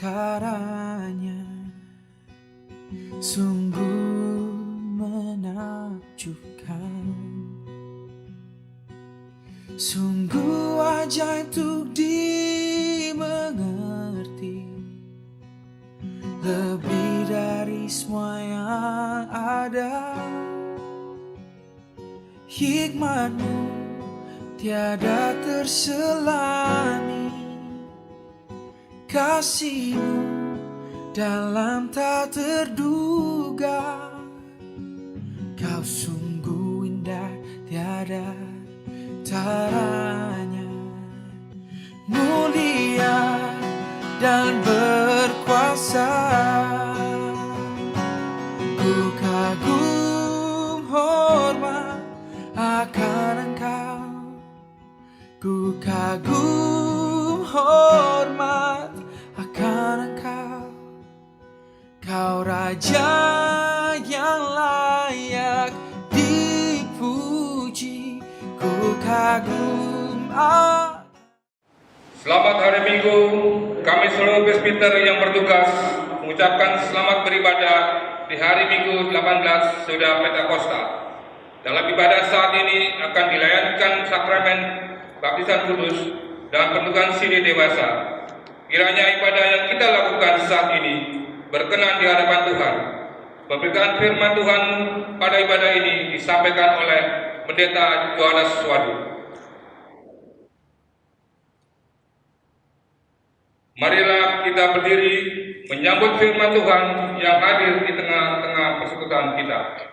utaranya sungguh menakjubkan, sungguh ajaib untuk dimengerti, lebih dari semua yang ada. Hikmat-Mu tiada terselani, kasih-Mu dalam tak terduga. Kau sungguh indah tiada taranya, mulia dan berkuasa. Ku kagum hormat akan Engkau, ku kagum hormat akan Engkau. Kau Raja yang layak dipuji, ku kagum. Selamat hari Minggu. Kami seluruh presbiter yang bertugas mengucapkan selamat beribadah di hari Minggu 18 Suda Pentakosta. Dalam ibadah saat ini akan dilayankan sakramen baptisan kudus dan pendukan siri dewasa. Kiranya ibadah yang kita lakukan saat ini berkenan di hadapan Tuhan. Pemberitaan firman Tuhan pada ibadah ini disampaikan oleh Pendeta Johannes Swadu. Marilah kita berdiri menyambut firman Tuhan yang hadir di tengah-tengah persekutuan kita.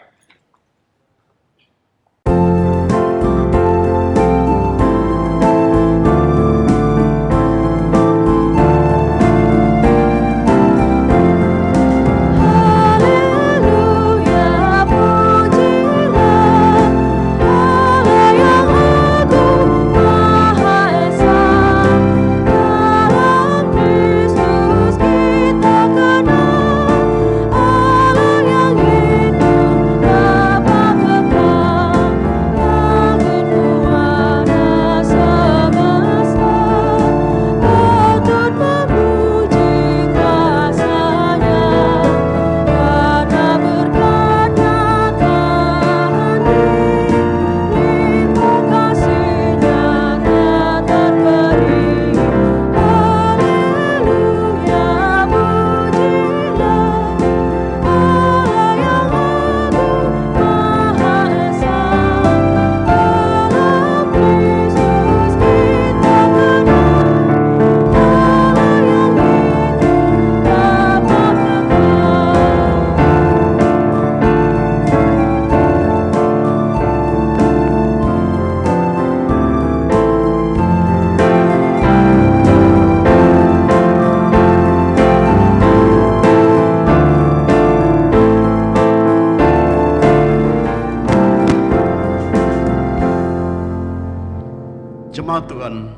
Jemaat Tuhan,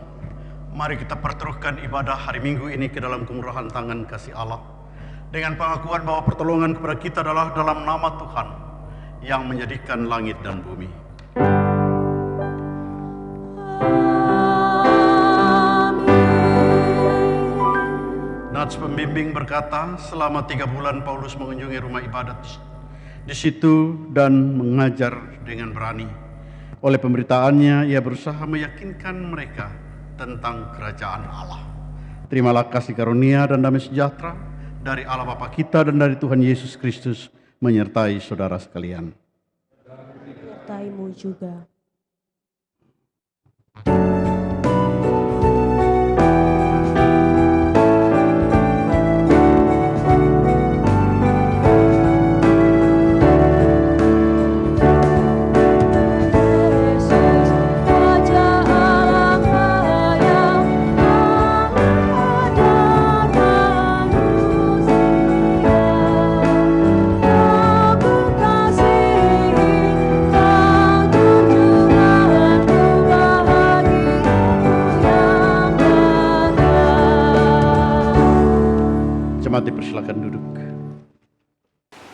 mari kita pertaruhkan ibadah hari Minggu ini ke dalam kemurahan tangan kasih Allah dengan pengakuan bahwa pertolongan kepada kita adalah dalam nama Tuhan yang menjadikan langit dan bumi. Nats pembimbing berkata, selama 3 bulan Paulus mengunjungi rumah ibadat di situ dan mengajar dengan berani. Oleh pemberitaannya, ia berusaha meyakinkan mereka tentang kerajaan Allah. Terimalah kasih karunia dan damai sejahtera dari Allah Bapa kita dan dari Tuhan Yesus Kristus menyertai saudara sekalian. Menyertaimu juga. Dipersilakan duduk.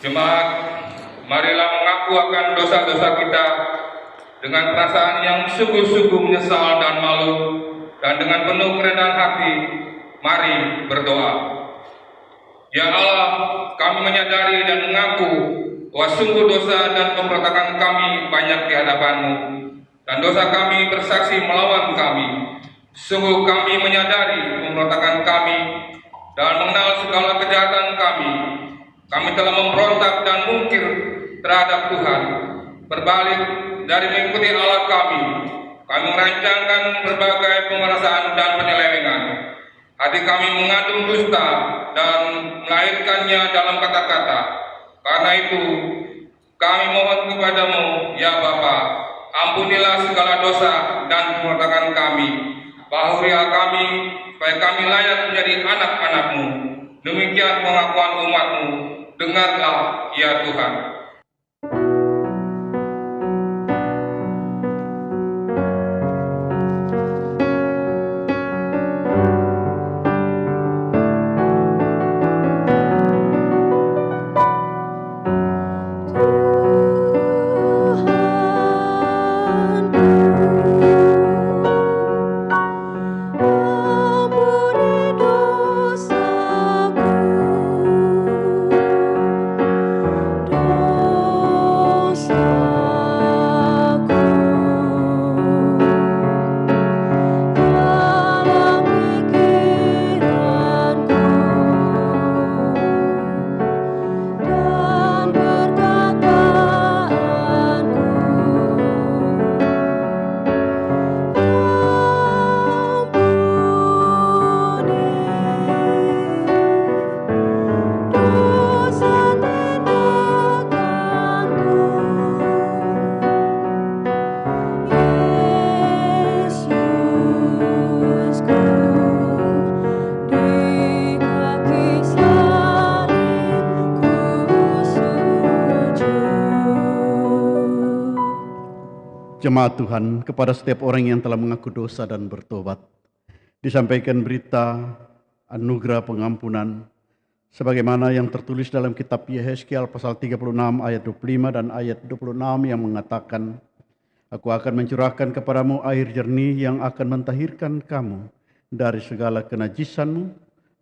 Jemaat, marilah mengaku akan dosa-dosa kita dengan perasaan yang sungguh-sungguh menyesal dan malu, dan dengan penuh kerendahan hati, mari berdoa. Ya Allah, kami menyadari dan mengaku bahwa sungguh dosa dan pemberontakan kami banyak di hadapan-Mu, dan dosa kami bersaksi melawan kami. Sungguh kami menyadari pemberontakan kami dan mengenal segala kejahatan kami. Kami telah memberontak dan mungkir terhadap Tuhan. Berbalik dari mengikuti Allah kami merancangkan berbagai pemerasan dan penyelewengan. Hati kami mengandung dusta dan melahirkannya dalam kata-kata. Karena itu, kami mohon kepadamu, ya Bapa, ampunilah segala dosa dan pemberontakan kami. Bahurilah kami, supaya kami layak menjadi anak-anak-Mu. Demikian pengakuan umat-Mu. Dengarlah, ya Tuhan. Jemaat Tuhan, kepada setiap orang yang telah mengaku dosa dan bertobat, disampaikan berita anugerah pengampunan sebagaimana yang tertulis dalam kitab Yehezkiel pasal 36 ayat 25 dan ayat 26 yang mengatakan, Aku akan mencurahkan kepadamu air jernih yang akan mentahirkan kamu dari segala kenajisanmu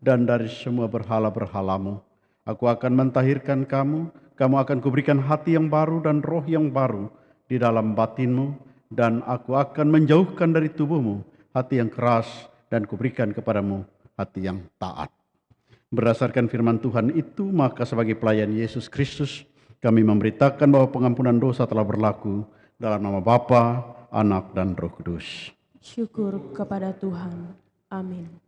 dan dari semua berhala-berhalamu. Aku akan mentahirkan kamu, kamu akan kuberikan hati yang baru dan roh yang baru di dalam batinmu, dan aku akan menjauhkan dari tubuhmu hati yang keras dan kuberikan kepadamu hati yang taat. Berdasarkan firman Tuhan itu, maka sebagai pelayan Yesus Kristus, kami memberitakan bahwa pengampunan dosa telah berlaku dalam nama Bapa, Anak, dan Roh Kudus. Syukur kepada Tuhan. Amin.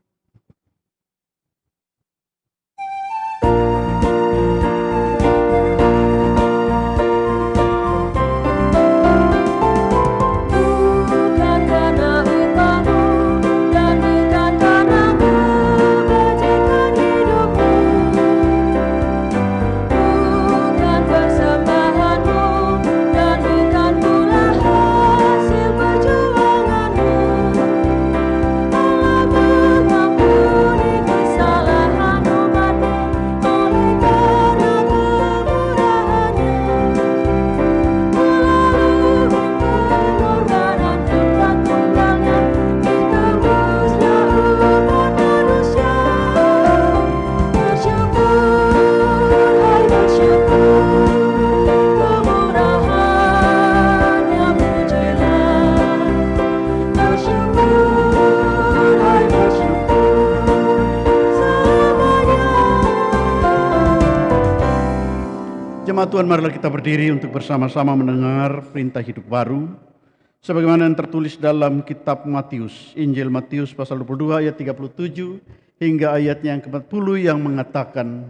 Jemaat Tuhan, marilah kita berdiri untuk bersama-sama mendengar perintah hidup baru sebagaimana yang tertulis dalam kitab Matius, Injil Matius pasal 22 ayat 37 hingga ayatnya yang ke-40 yang mengatakan,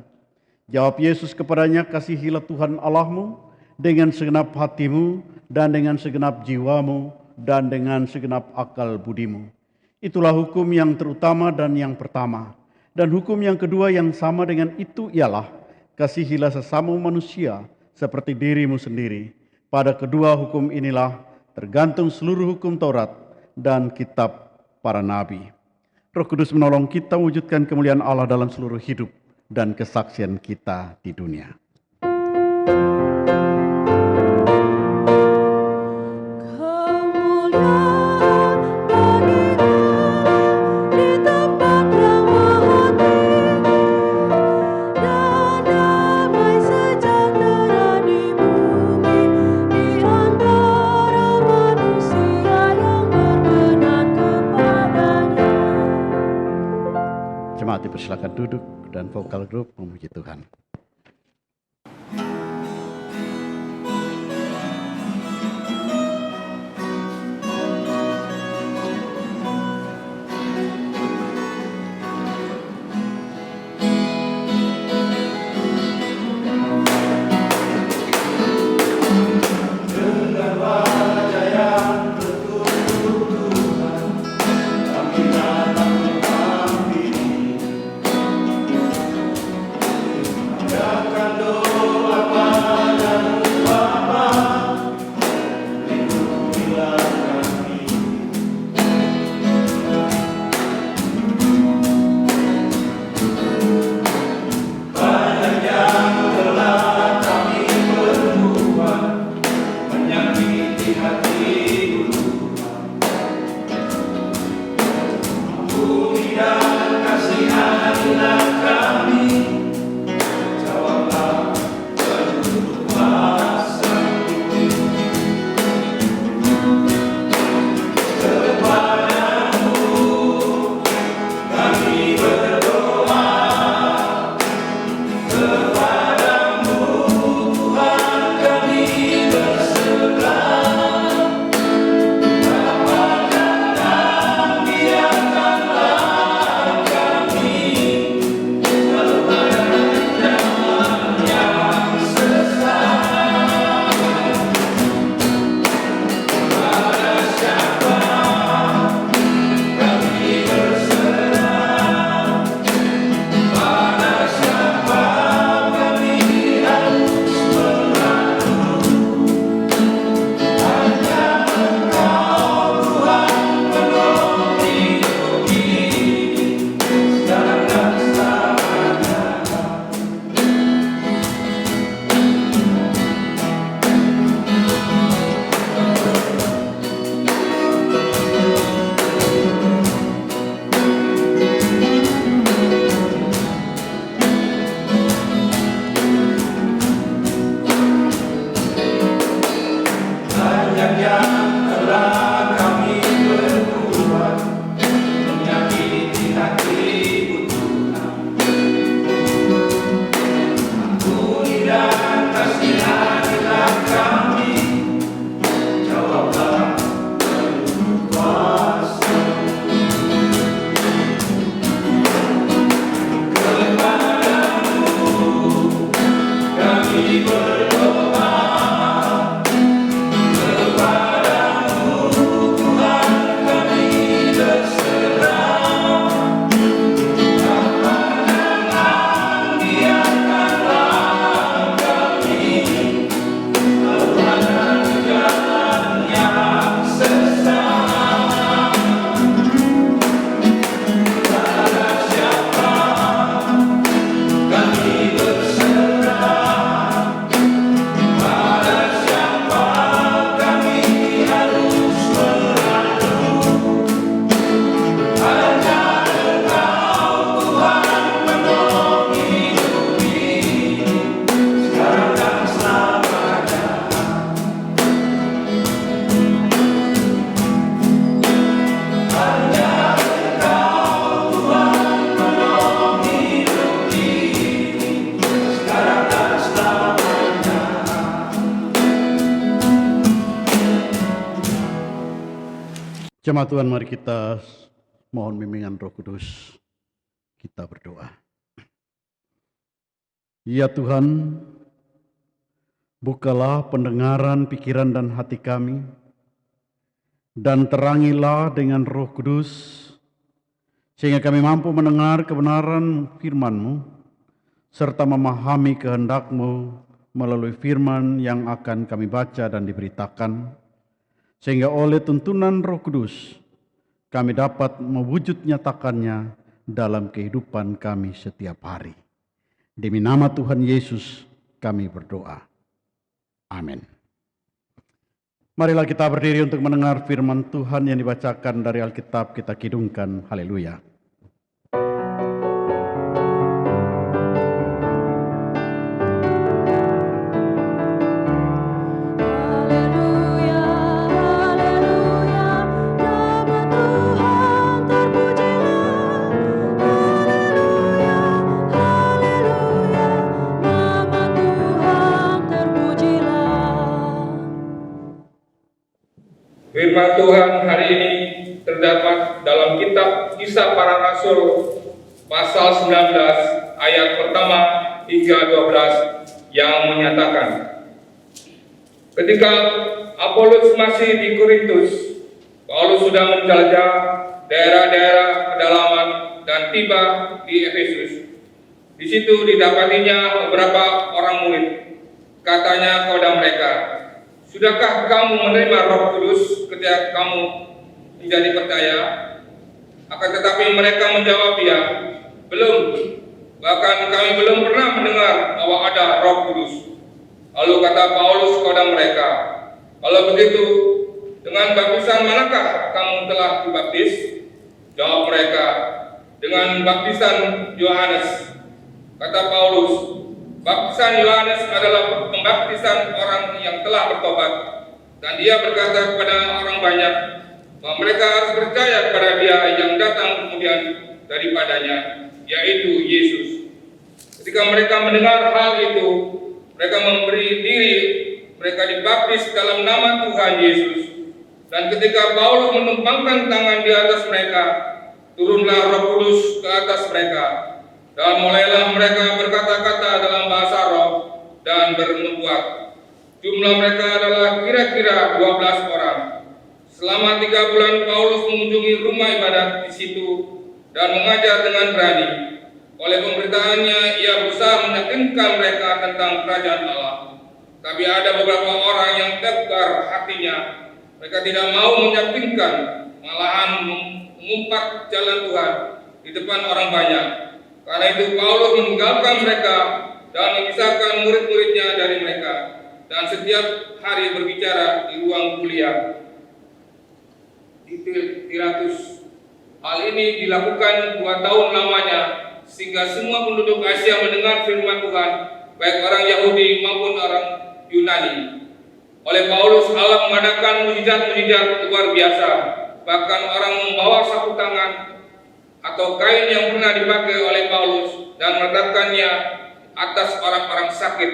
Jawab Yesus kepadanya, Kasihilah Tuhan Allahmu dengan segenap hatimu dan dengan segenap jiwamu dan dengan segenap akal budimu. Itulah hukum yang terutama dan yang pertama. Dan hukum yang kedua yang sama dengan itu ialah, Kasihilah sesama manusia seperti dirimu sendiri. Pada kedua hukum inilah tergantung seluruh hukum Taurat dan kitab para nabi. Roh Kudus menolong kita mewujudkan kemuliaan Allah dalam seluruh hidup dan kesaksian kita di dunia. Dan silakan duduk dan vokal grup memuji Tuhan. Jemaat Tuhan, mari kita mohon bimbingan Roh Kudus. Kita berdoa. Ya Tuhan, bukalah pendengaran, pikiran dan hati kami, dan terangilah dengan Roh Kudus, sehingga kami mampu mendengar kebenaran firman-Mu, serta memahami kehendak-Mu melalui firman yang akan kami baca dan diberitakan, sehingga oleh tuntunan Roh Kudus kami dapat mewujud nyatakannya dalam kehidupan kami setiap hari. Demi nama Tuhan Yesus kami berdoa. Amin. Marilah kita berdiri untuk mendengar firman Tuhan yang dibacakan dari Alkitab. Kita kidungkan haleluya. Haleluya, nama Tuhan terpujilah. Haleluya. Firman Tuhan hari ini terdapat dalam kitab Kisah Para Rasul pasal 19 ayat pertama hingga 12 yang menyatakan, ketika Apolos masih di Korintus, Paulus sudah menjelajah daerah-daerah pedalaman dan tiba di Efesus. Di situ didapatinya beberapa orang murid. Katanya kepada mereka, sudahkah kamu menerima Roh Kudus ketika kamu menjadi percaya? Akan tetapi mereka menjawab, ya, belum. Bahkan kami belum pernah mendengar bahwa ada Roh Kudus. Lalu kata Paulus kepada mereka, kalau begitu, dengan baptisan manakah kamu telah dibaptis? Jawab mereka, dengan baptisan Yohanes. Kata Paulus, baptisan Yohanes adalah pembaptisan orang yang telah bertobat. Dan dia berkata kepada orang banyak bahwa mereka harus percaya kepada Dia yang datang kemudian daripadanya, yaitu Yesus. Ketika mereka mendengar hal itu, mereka memberi diri, mereka dibaptis dalam nama Tuhan Yesus. Dan ketika Paulus menumpangkan tangan di atas mereka, turunlah Roh Kudus ke atas mereka. Dan mulailah mereka berkata-kata dalam bahasa roh dan bernubuat. Jumlah mereka adalah kira-kira 12 orang. Selama 3 bulan Paulus mengunjungi rumah ibadat di situ dan mengajar dengan berani. Oleh pemberitaannya, ia berusaha meyakinkan mereka tentang kerajaan Allah. Tapi ada beberapa orang yang tegar hatinya. Mereka tidak mau meyakinkan, malahan mengumpat jalan Tuhan di depan orang banyak. Karena itu Paulus meninggalkan mereka dan memisahkan murid-muridnya dari mereka, dan setiap hari berbicara di ruang kuliah di Tiratus. Hal ini dilakukan 2 tahun lamanya, sehingga semua penduduk Asia mendengar firman Tuhan, baik orang Yahudi maupun orang Yunani. Oleh Paulus, Allah mengadakan mujizat-mujizat luar biasa. Bahkan orang membawa sapu tangan atau kain yang pernah dipakai oleh Paulus dan meletakkannya atas orang-orang sakit,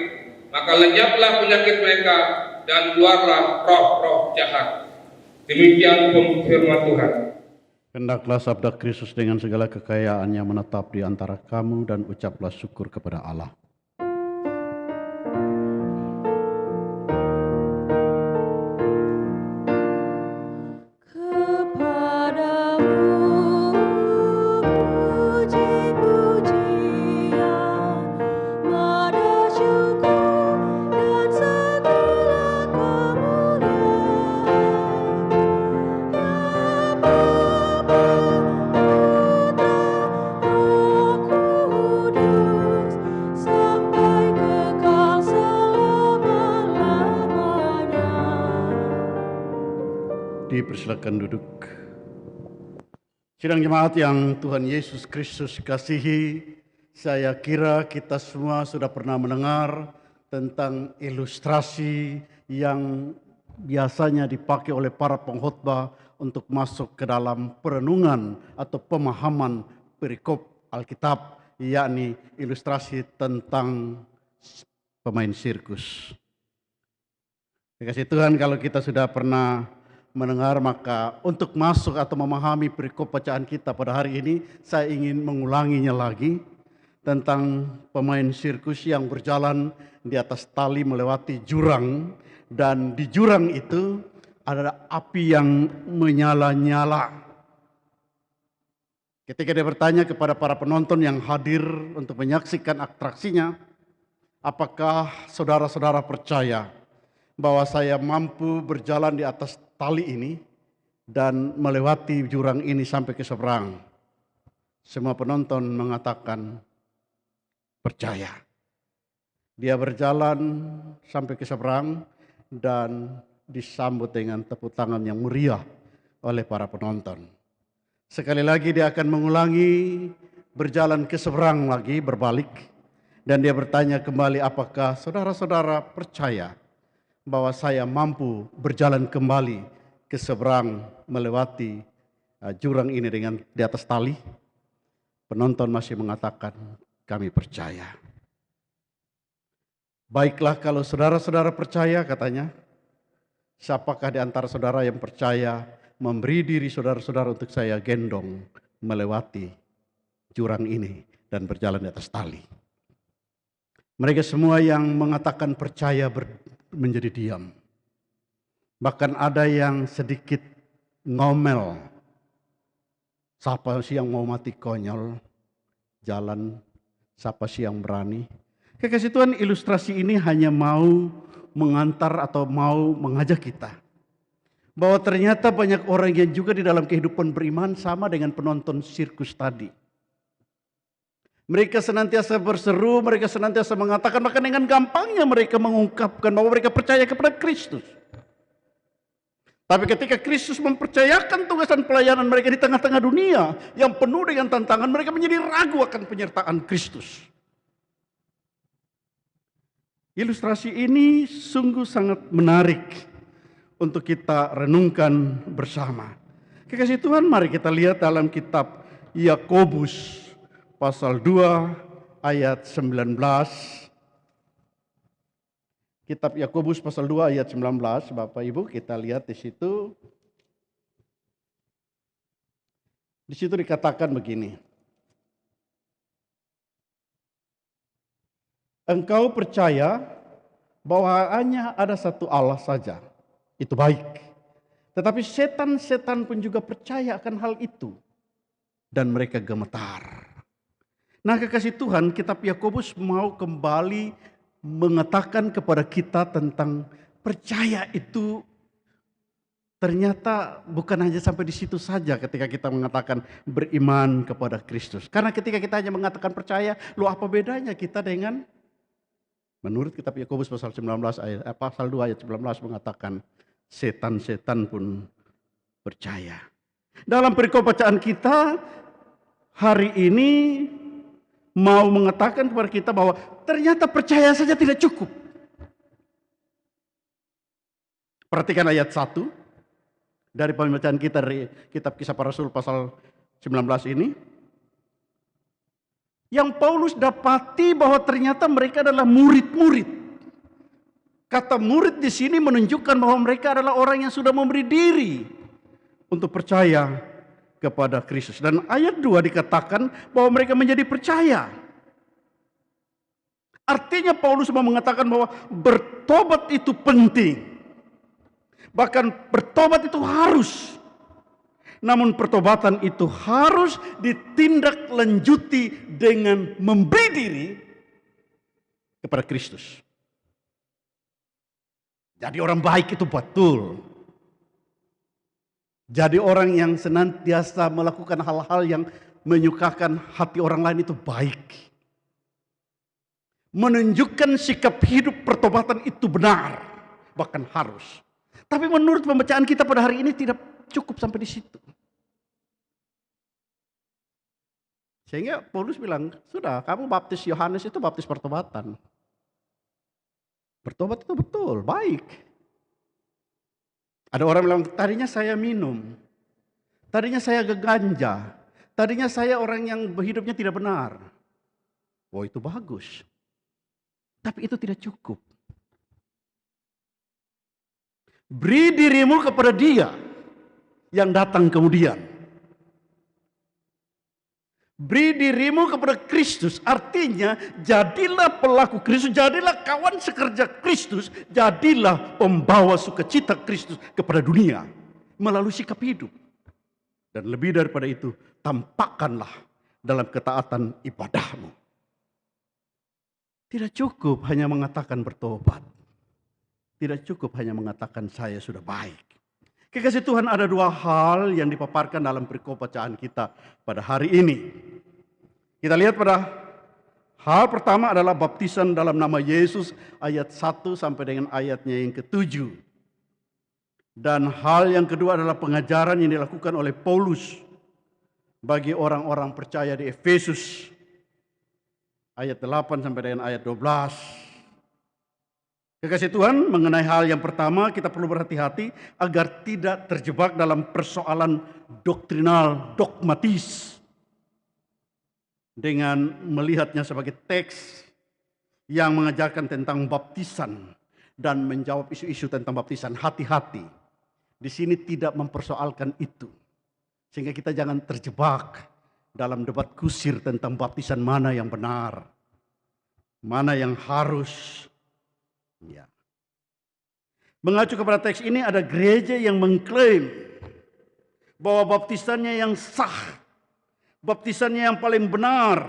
maka lenyaplah penyakit mereka dan keluarlah roh-roh jahat. Demikian firman Tuhan. Hendaklah sabda Kristus dengan segala kekayaannya menetap di antara kamu dan ucaplah syukur kepada Allah. Dipersilakan duduk. Sidang jemaat yang Tuhan Yesus Kristus kasihi, saya kira kita semua sudah pernah mendengar tentang ilustrasi yang biasanya dipakai oleh para pengkhotbah untuk masuk ke dalam perenungan atau pemahaman perikop Alkitab, yakni ilustrasi tentang pemain sirkus. Kasih Tuhan, kalau kita sudah pernah mendengar, maka untuk masuk atau memahami perikop bacaan kita pada hari ini, saya ingin mengulanginya lagi tentang pemain sirkus yang berjalan di atas tali melewati jurang, dan di jurang itu ada api yang menyala-nyala. Ketika dia bertanya kepada para penonton yang hadir untuk menyaksikan atraksinya, apakah saudara-saudara percaya bahwa saya mampu berjalan di atas tali ini dan melewati jurang ini sampai ke seberang? Semua penonton mengatakan percaya. Dia berjalan sampai ke seberang dan disambut dengan tepuk tangan yang meriah oleh para penonton. Sekali lagi dia akan mengulangi berjalan ke seberang lagi, berbalik, dan dia bertanya kembali, apakah saudara-saudara percaya bahwa saya mampu berjalan kembali ke seberang melewati jurang ini dengan di atas tali? Penonton masih mengatakan, kami percaya. Baiklah, kalau saudara-saudara percaya, katanya, Siapakah di antara saudara yang percaya memberi diri saudara-saudara untuk saya gendong melewati jurang ini dan berjalan di atas tali? Mereka semua yang mengatakan percaya menjadi diam. Bahkan ada yang sedikit ngomel. Siapa sih yang mau mati konyol? Jalan, siapa sih yang berani? Kekasih Tuhan, ilustrasi ini hanya mau mengantar atau mau mengajak kita bahwa ternyata banyak orang yang juga di dalam kehidupan beriman sama dengan penonton sirkus tadi. Mereka senantiasa berseru, mereka senantiasa mengatakan, maka dengan gampangnya mereka mengungkapkan bahwa mereka percaya kepada Kristus. Tapi ketika Kristus mempercayakan tugasan pelayanan mereka di tengah-tengah dunia yang penuh dengan tantangan, mereka menjadi ragu akan penyertaan Kristus. Ilustrasi ini sungguh sangat menarik untuk kita renungkan bersama. Kekasih Tuhan, mari kita lihat dalam kitab Yakobus pasal 2 ayat 19. Kitab Yakobus pasal 2 ayat 19, Bapak Ibu, kita lihat di situ. Di situ dikatakan begini. Engkau percaya bahwa hanya ada satu Allah saja, itu baik. Tetapi setan-setan pun juga percaya akan hal itu, dan mereka gemetar. Nah, kekasih Tuhan, kitab Yakobus mau kembali mengatakan kepada kita tentang percaya itu ternyata bukan hanya sampai di situ saja ketika kita mengatakan beriman kepada Kristus. Karena ketika kita hanya mengatakan percaya, apa bedanya kita dengan menurut kitab Yakobus pasal 19 pasal 2 ayat 19 mengatakan setan-setan pun percaya. Dalam perikop bacaan kita hari ini mau mengatakan kepada kita bahwa ternyata percaya saja tidak cukup. Perhatikan ayat 1 dari pembacaan kita dari kitab Kisah Para Rasul pasal 19 ini. Yang Paulus dapati bahwa ternyata mereka adalah murid-murid. Kata murid di sini menunjukkan bahwa mereka adalah orang yang sudah memberi diri untuk percaya kepada Kristus. Dan ayat 2 dikatakan bahwa mereka menjadi percaya. Artinya Paulus mau mengatakan bahwa bertobat itu penting. Bahkan bertobat itu harus. Namun pertobatan itu harus ditindaklanjuti dengan memberi diri kepada Kristus. Jadi orang baik itu betul. Jadi orang yang senantiasa melakukan hal-hal yang menyukakan hati orang lain itu baik. Menunjukkan sikap hidup pertobatan itu benar, bahkan harus. Tapi menurut pembacaan kita pada hari ini tidak cukup sampai di situ. Sehingga Paulus bilang, sudah kamu baptis Yohanes itu baptis pertobatan. Bertobat itu betul, baik. Ada orang bilang, tadinya saya minum. Tadinya saya ganja. Tadinya saya orang yang hidupnya tidak benar. Oh, itu bagus. Tapi itu tidak cukup. Beri dirimu kepada Dia yang datang kemudian. Beri dirimu kepada Kristus, artinya jadilah pelaku Kristus, jadilah kawan sekerja Kristus, jadilah pembawa sukacita Kristus kepada dunia melalui sikap hidup. Dan lebih daripada itu, tampakkanlah dalam ketaatan ibadahmu. Tidak cukup hanya mengatakan bertobat. Tidak cukup hanya mengatakan saya sudah baik. Kekasih Tuhan, ada dua hal yang dipaparkan dalam perikop bacaan kita pada hari ini. Kita lihat pada hal pertama adalah baptisan dalam nama Yesus ayat 1 sampai dengan ayatnya yang ke-7. Dan hal yang kedua adalah pengajaran yang dilakukan oleh Paulus bagi orang-orang percaya di Efesus ayat 8 sampai dengan ayat 12. Kekasih Tuhan, mengenai hal yang pertama kita perlu berhati-hati agar tidak terjebak dalam persoalan doktrinal, dogmatis. Dengan melihatnya sebagai teks yang mengajarkan tentang baptisan. dan menjawab isu-isu tentang baptisan. Hati-hati, di sini tidak mempersoalkan itu. Sehingga kita jangan terjebak dalam debat kusir tentang baptisan mana yang benar, mana yang harus. Ya. Mengacu kepada teks ini, ada gereja yang mengklaim bahwa baptisannya yang sah, baptisannya yang paling benar,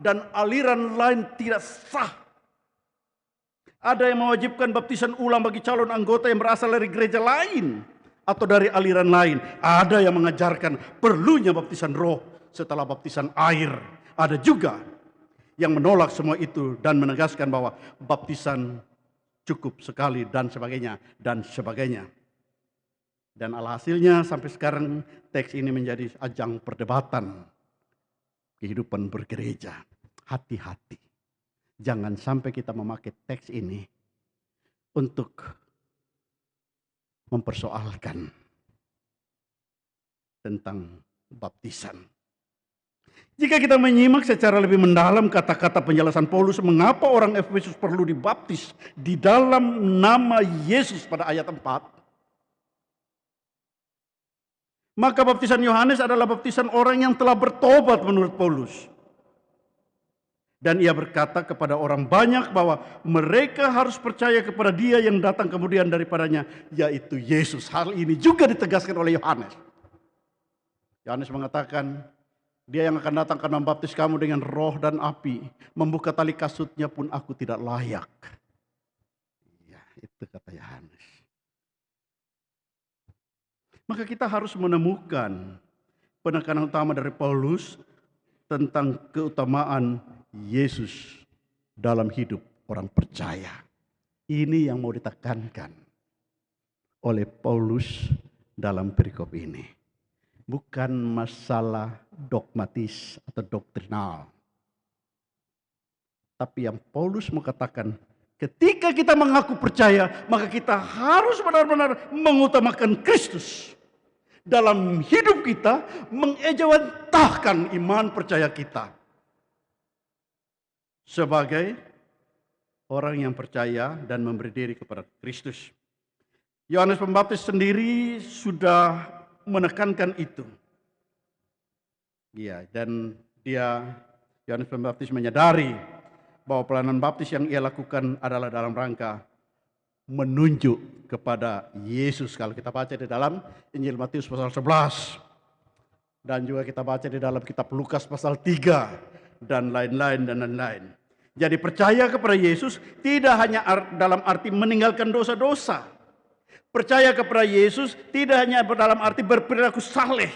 dan aliran lain tidak sah. Ada yang mewajibkan baptisan ulang bagi calon anggota yang berasal dari gereja lain atau dari aliran lain. Ada yang mengajarkan perlunya baptisan roh setelah baptisan air. Ada juga yang menolak semua itu dan menegaskan bahwa baptisan cukup sekali dan sebagainya dan sebagainya. Dan alhasilnya sampai sekarang teks ini menjadi ajang perdebatan kehidupan bergereja. Hati-hati, jangan sampai kita memakai teks ini untuk mempersoalkan tentang baptisan. Jika kita menyimak secara lebih mendalam kata-kata penjelasan Paulus mengapa orang Efesus perlu dibaptis di dalam nama Yesus pada ayat 4, maka baptisan Yohanes adalah baptisan orang yang telah bertobat menurut Paulus. Dan ia berkata kepada orang banyak bahwa mereka harus percaya kepada Dia yang datang kemudian daripadanya, yaitu Yesus. Hal ini juga ditegaskan oleh Yohanes. Yohanes mengatakan, Dia yang akan datang akan membaptis kamu dengan roh dan api. Membuka tali kasutnya pun aku tidak layak. Ya, itu kata Yohanes. Maka kita harus menemukan penekanan utama dari Paulus tentang keutamaan Yesus dalam hidup orang percaya. Ini yang mau ditekankan oleh Paulus dalam perikop ini. Bukan masalah dogmatis atau doktrinal. Tapi yang Paulus mau katakan, ketika kita mengaku percaya, maka kita harus benar-benar mengutamakan Kristus. Dalam hidup kita, mengejawantahkan iman percaya kita. Sebagai orang yang percaya dan memberi diri kepada Kristus. Yohanes Pembaptis sendiri sudah menekankan itu. Ya, dan Yohanes Pembaptis menyadari bahwa pelayanan baptis yang ia lakukan adalah dalam rangka menunjuk kepada Yesus. Kalau kita baca di dalam Injil Matius pasal 11 dan juga kita baca di dalam kitab Lukas pasal 3 dan lain-lain. Jadi percaya kepada Yesus tidak hanya dalam arti meninggalkan dosa-dosa. Percaya kepada Yesus tidak hanya dalam arti berperilaku saleh.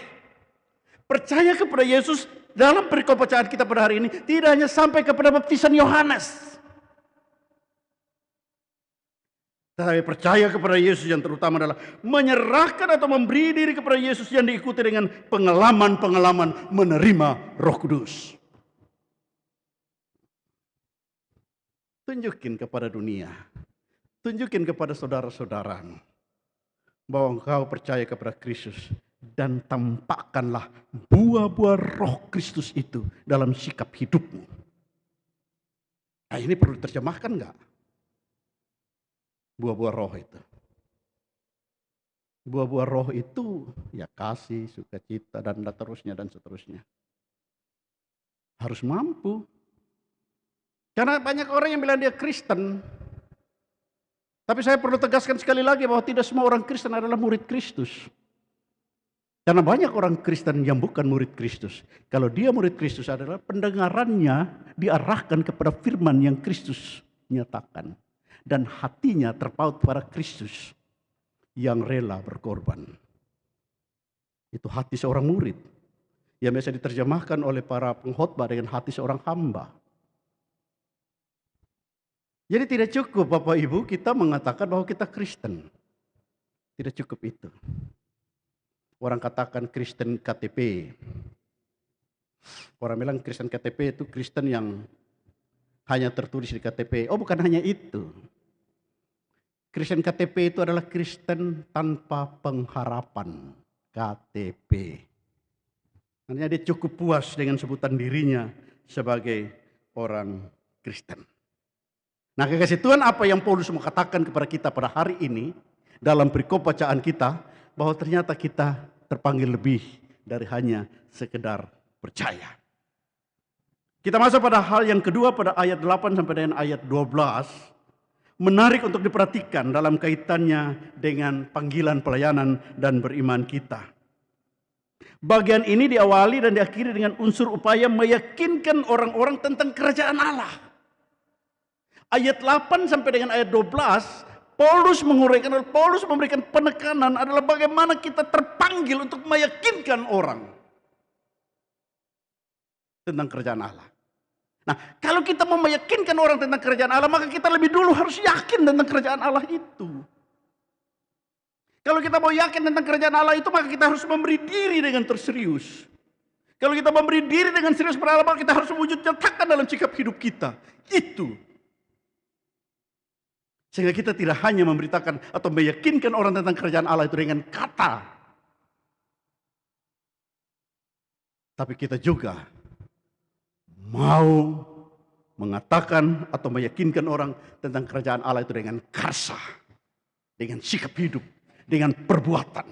Percaya kepada Yesus dalam perikop bacaan kita pada hari ini tidak hanya sampai kepada baptisan Yohanes. Tetapi percaya kepada Yesus yang terutama adalah menyerahkan atau memberi diri kepada Yesus yang diikuti dengan pengalaman-pengalaman menerima Roh Kudus. Tunjukin kepada dunia, tunjukin kepada saudara-saudaramu bahwa engkau percaya kepada Kristus dan tampakkanlah buah-buah Roh Kristus itu dalam sikap hidupmu. Nah, ini perlu diterjemahkan enggak? Buah-buah roh itu. Buah-buah roh itu ya kasih, sukacita, dan seterusnya. Harus mampu. Karena banyak orang yang bilang dia Kristen. Tapi saya perlu tegaskan sekali lagi bahwa tidak semua orang Kristen adalah murid Kristus. Karena banyak orang Kristen yang bukan murid Kristus. Kalau dia murid Kristus adalah pendengarannya diarahkan kepada firman yang Kristus nyatakan. Dan hatinya terpaut pada Kristus yang rela berkorban. Itu hati seorang murid. Yang biasa diterjemahkan oleh para pengkhotbah dengan hati seorang hamba. Jadi tidak cukup Bapak Ibu kita mengatakan bahwa kita Kristen. Tidak cukup itu. Orang katakan Kristen KTP. Orang bilang Kristen KTP itu Kristen yang hanya tertulis di KTP. Oh, bukan hanya itu. Kristen KTP itu adalah Kristen tanpa pengharapan. KTP. Artinya dia cukup puas dengan sebutan dirinya sebagai orang Kristen. Nah, kekasih Tuhan, apa yang Paulus mau katakan kepada kita pada hari ini dalam perikop bacaan kita, bahwa ternyata kita terpanggil lebih dari hanya sekedar percaya. Kita masuk pada hal yang kedua pada ayat 8 sampai dengan ayat 12. Menarik untuk diperhatikan dalam kaitannya dengan panggilan pelayanan dan beriman kita. Bagian ini diawali dan diakhiri dengan unsur upaya meyakinkan orang-orang tentang kerajaan Allah. Ayat 8 sampai dengan ayat 12, Paulus menguraikan, Paulus memberikan penekanan adalah bagaimana kita terpanggil untuk meyakinkan orang tentang kerajaan Allah. Nah, kalau kita mau meyakinkan orang tentang kerajaan Allah, maka kita lebih dulu harus yakin tentang kerajaan Allah itu. Kalau kita mau yakin tentang kerajaan Allah itu, maka kita harus memberi diri dengan terserius. Kalau kita memberi diri dengan serius pada Allah, maka kita harus wujud nyatakan dalam sikap hidup kita. Itu. Sehingga kita tidak hanya memberitakan atau meyakinkan orang tentang kerajaan Allah itu dengan kata. Tapi kita juga mau mengatakan atau meyakinkan orang tentang kerajaan Allah itu dengan karsa, dengan sikap hidup, dengan perbuatan.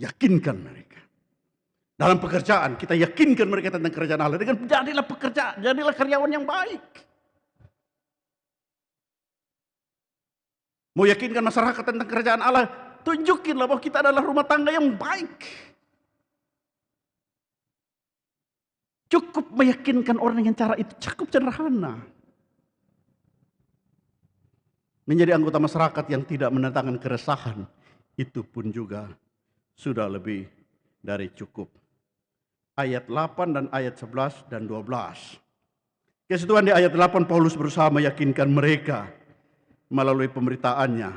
Yakinkan mereka. Dalam pekerjaan kita yakinkan mereka tentang kerajaan Allah dengan jadilah pekerja, jadilah karyawan yang baik. Mau yakinkan masyarakat tentang kerajaan Allah, tunjukinlah bahwa kita adalah rumah tangga yang baik. Cukup meyakinkan orang dengan cara itu, cukup sederhana. Menjadi anggota masyarakat yang tidak mendatangkan keresahan, itu pun juga sudah lebih dari cukup. Ayat 8 dan ayat 11 dan 12. Kesetuan di ayat 8, Paulus berusaha meyakinkan mereka melalui pemberitaannya.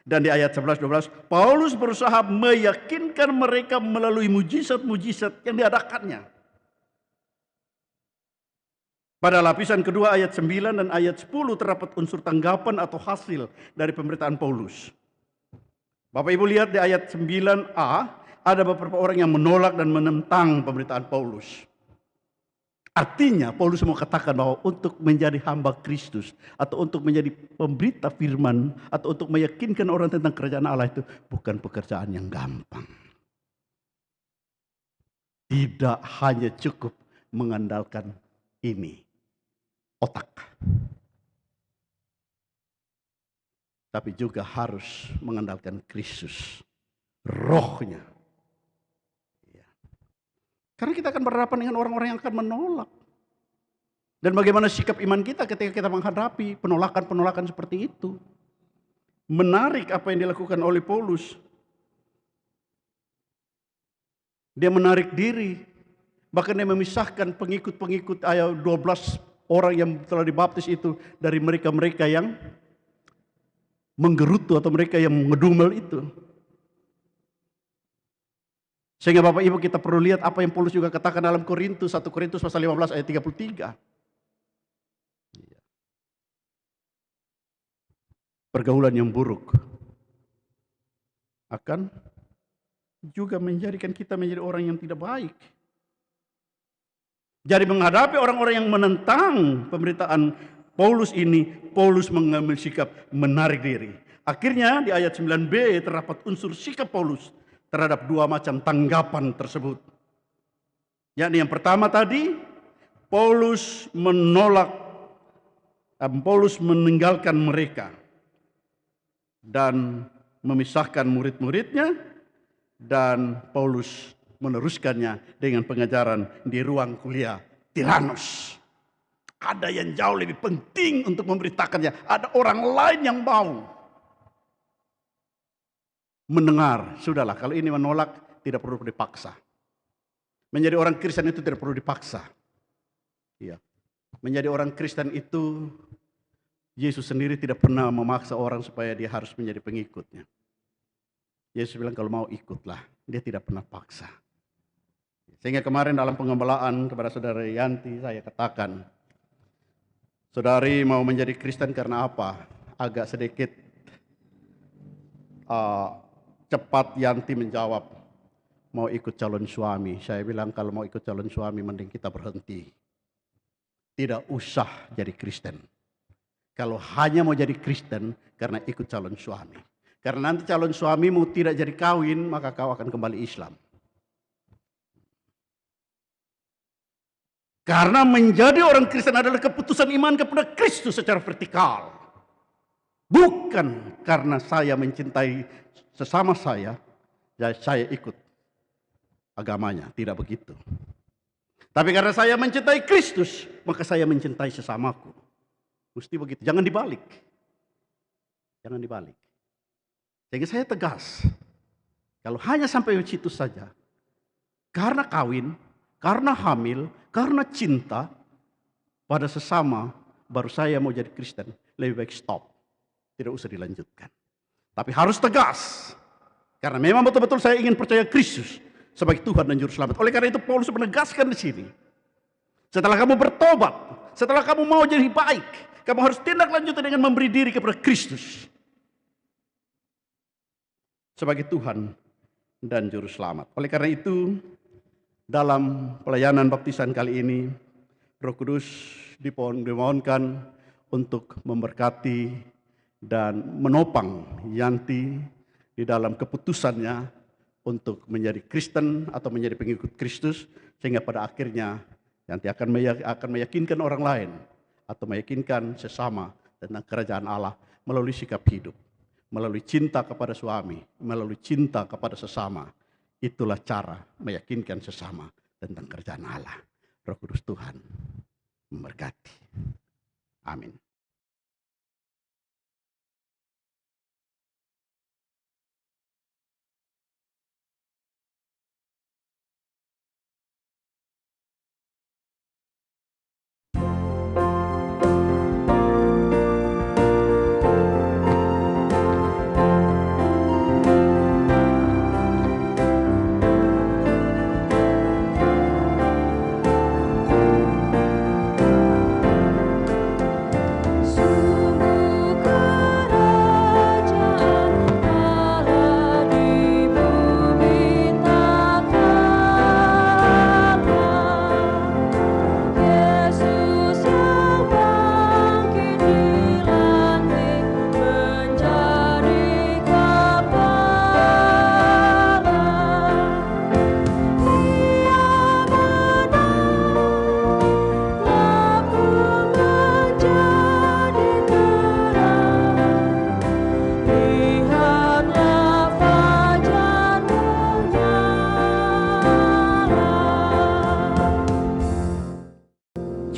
Dan di ayat 11-12, Paulus berusaha meyakinkan mereka melalui mujizat-mujizat yang diadakannya. Pada lapisan kedua ayat 9 dan ayat 10 terdapat unsur tanggapan atau hasil dari pemberitaan Paulus. Bapak Ibu lihat di ayat 9a, ada beberapa orang yang menolak dan menentang pemberitaan Paulus. Artinya Paulus mau katakan bahwa untuk menjadi hamba Kristus atau untuk menjadi pemberita firman atau untuk meyakinkan orang tentang kerajaan Allah itu bukan pekerjaan yang gampang. Tidak hanya cukup mengandalkan ini, otak. Tapi juga harus mengandalkan Kristus, rohnya. Karena kita akan berhadapan dengan orang-orang yang akan menolak. Dan bagaimana sikap iman kita ketika kita menghadapi penolakan-penolakan seperti itu. Menarik apa yang dilakukan oleh Paulus. Dia menarik diri. Bahkan dia memisahkan pengikut-pengikut 12 orang yang telah dibaptis itu dari mereka-mereka yang menggerutu atau mereka yang ngedumel itu. Sehingga Bapak Ibu kita perlu lihat apa yang Paulus juga katakan dalam Korintus, 1 Korintus pasal 15 ayat 33. Pergaulan yang buruk akan juga menjadikan kita menjadi orang yang tidak baik. Jadi menghadapi orang-orang yang menentang pemberitaan Paulus ini, Paulus mengambil sikap menarik diri. Akhirnya di ayat 9b terdapat unsur sikap Paulus terhadap dua macam tanggapan tersebut. Yakni yang pertama tadi, Paulus meninggalkan mereka dan memisahkan murid-muridnya, dan Paulus meneruskannya dengan pengajaran di ruang kuliah Tiranus. Ada yang jauh lebih penting untuk memberitakannya. Ada orang lain yang mau mendengar. Sudahlah, kalau ini menolak tidak perlu dipaksa. Menjadi orang Kristen itu tidak perlu dipaksa. Ya. Menjadi orang Kristen itu Yesus sendiri tidak pernah memaksa orang supaya dia harus menjadi pengikutnya. Yesus bilang kalau mau ikutlah, dia tidak pernah paksa. Sehingga kemarin dalam pengembalaan kepada saudara Yanti saya katakan, saudari mau menjadi Kristen karena apa? Agak sedikit cepat Yanti menjawab, mau ikut calon suami. Saya bilang kalau mau ikut calon suami mending kita berhenti. Tidak usah jadi Kristen. kalau hanya mau jadi Kristen karena ikut calon suami. Karena nanti calon suamimu tidak jadi kawin, maka kau akan kembali Islam. Karena menjadi orang Kristen adalah keputusan iman kepada Kristus secara vertikal. Bukan karena saya mencintai sesama saya, ya saya ikut agamanya. Tidak begitu. Tapi karena saya mencintai Kristus, maka saya mencintai sesamaku. Mesti begitu. Jangan dibalik. Jangan dibalik. Sehingga saya tegas. Kalau hanya sampai situ saja. Karena kawin, karena hamil, karena cinta pada sesama, baru saya mau jadi Kristen. Lebih baik stop. Tidak usah dilanjutkan. Tapi harus tegas. Karena memang betul-betul saya ingin percaya Kristus sebagai Tuhan dan Juru Selamat. Oleh karena itu Paulus menegaskan di sini. Setelah kamu bertobat, setelah kamu mau jadi baik, kamu harus tindak lanjuti dengan memberi diri kepada Kristus sebagai Tuhan dan Juru Selamat. Oleh karena itu, dalam pelayanan baptisan kali ini, Roh Kudus dimohonkan untuk memberkati dan menopang Yanti di dalam keputusannya untuk menjadi Kristen atau menjadi pengikut Kristus, sehingga pada akhirnya Yanti akan meyakinkan orang lain atau meyakinkan sesama tentang kerajaan Allah melalui sikap hidup, melalui cinta kepada suami, melalui cinta kepada sesama. Itulah cara meyakinkan sesama tentang kerajaan Allah. Roh Kudus Tuhan memberkati. Amin.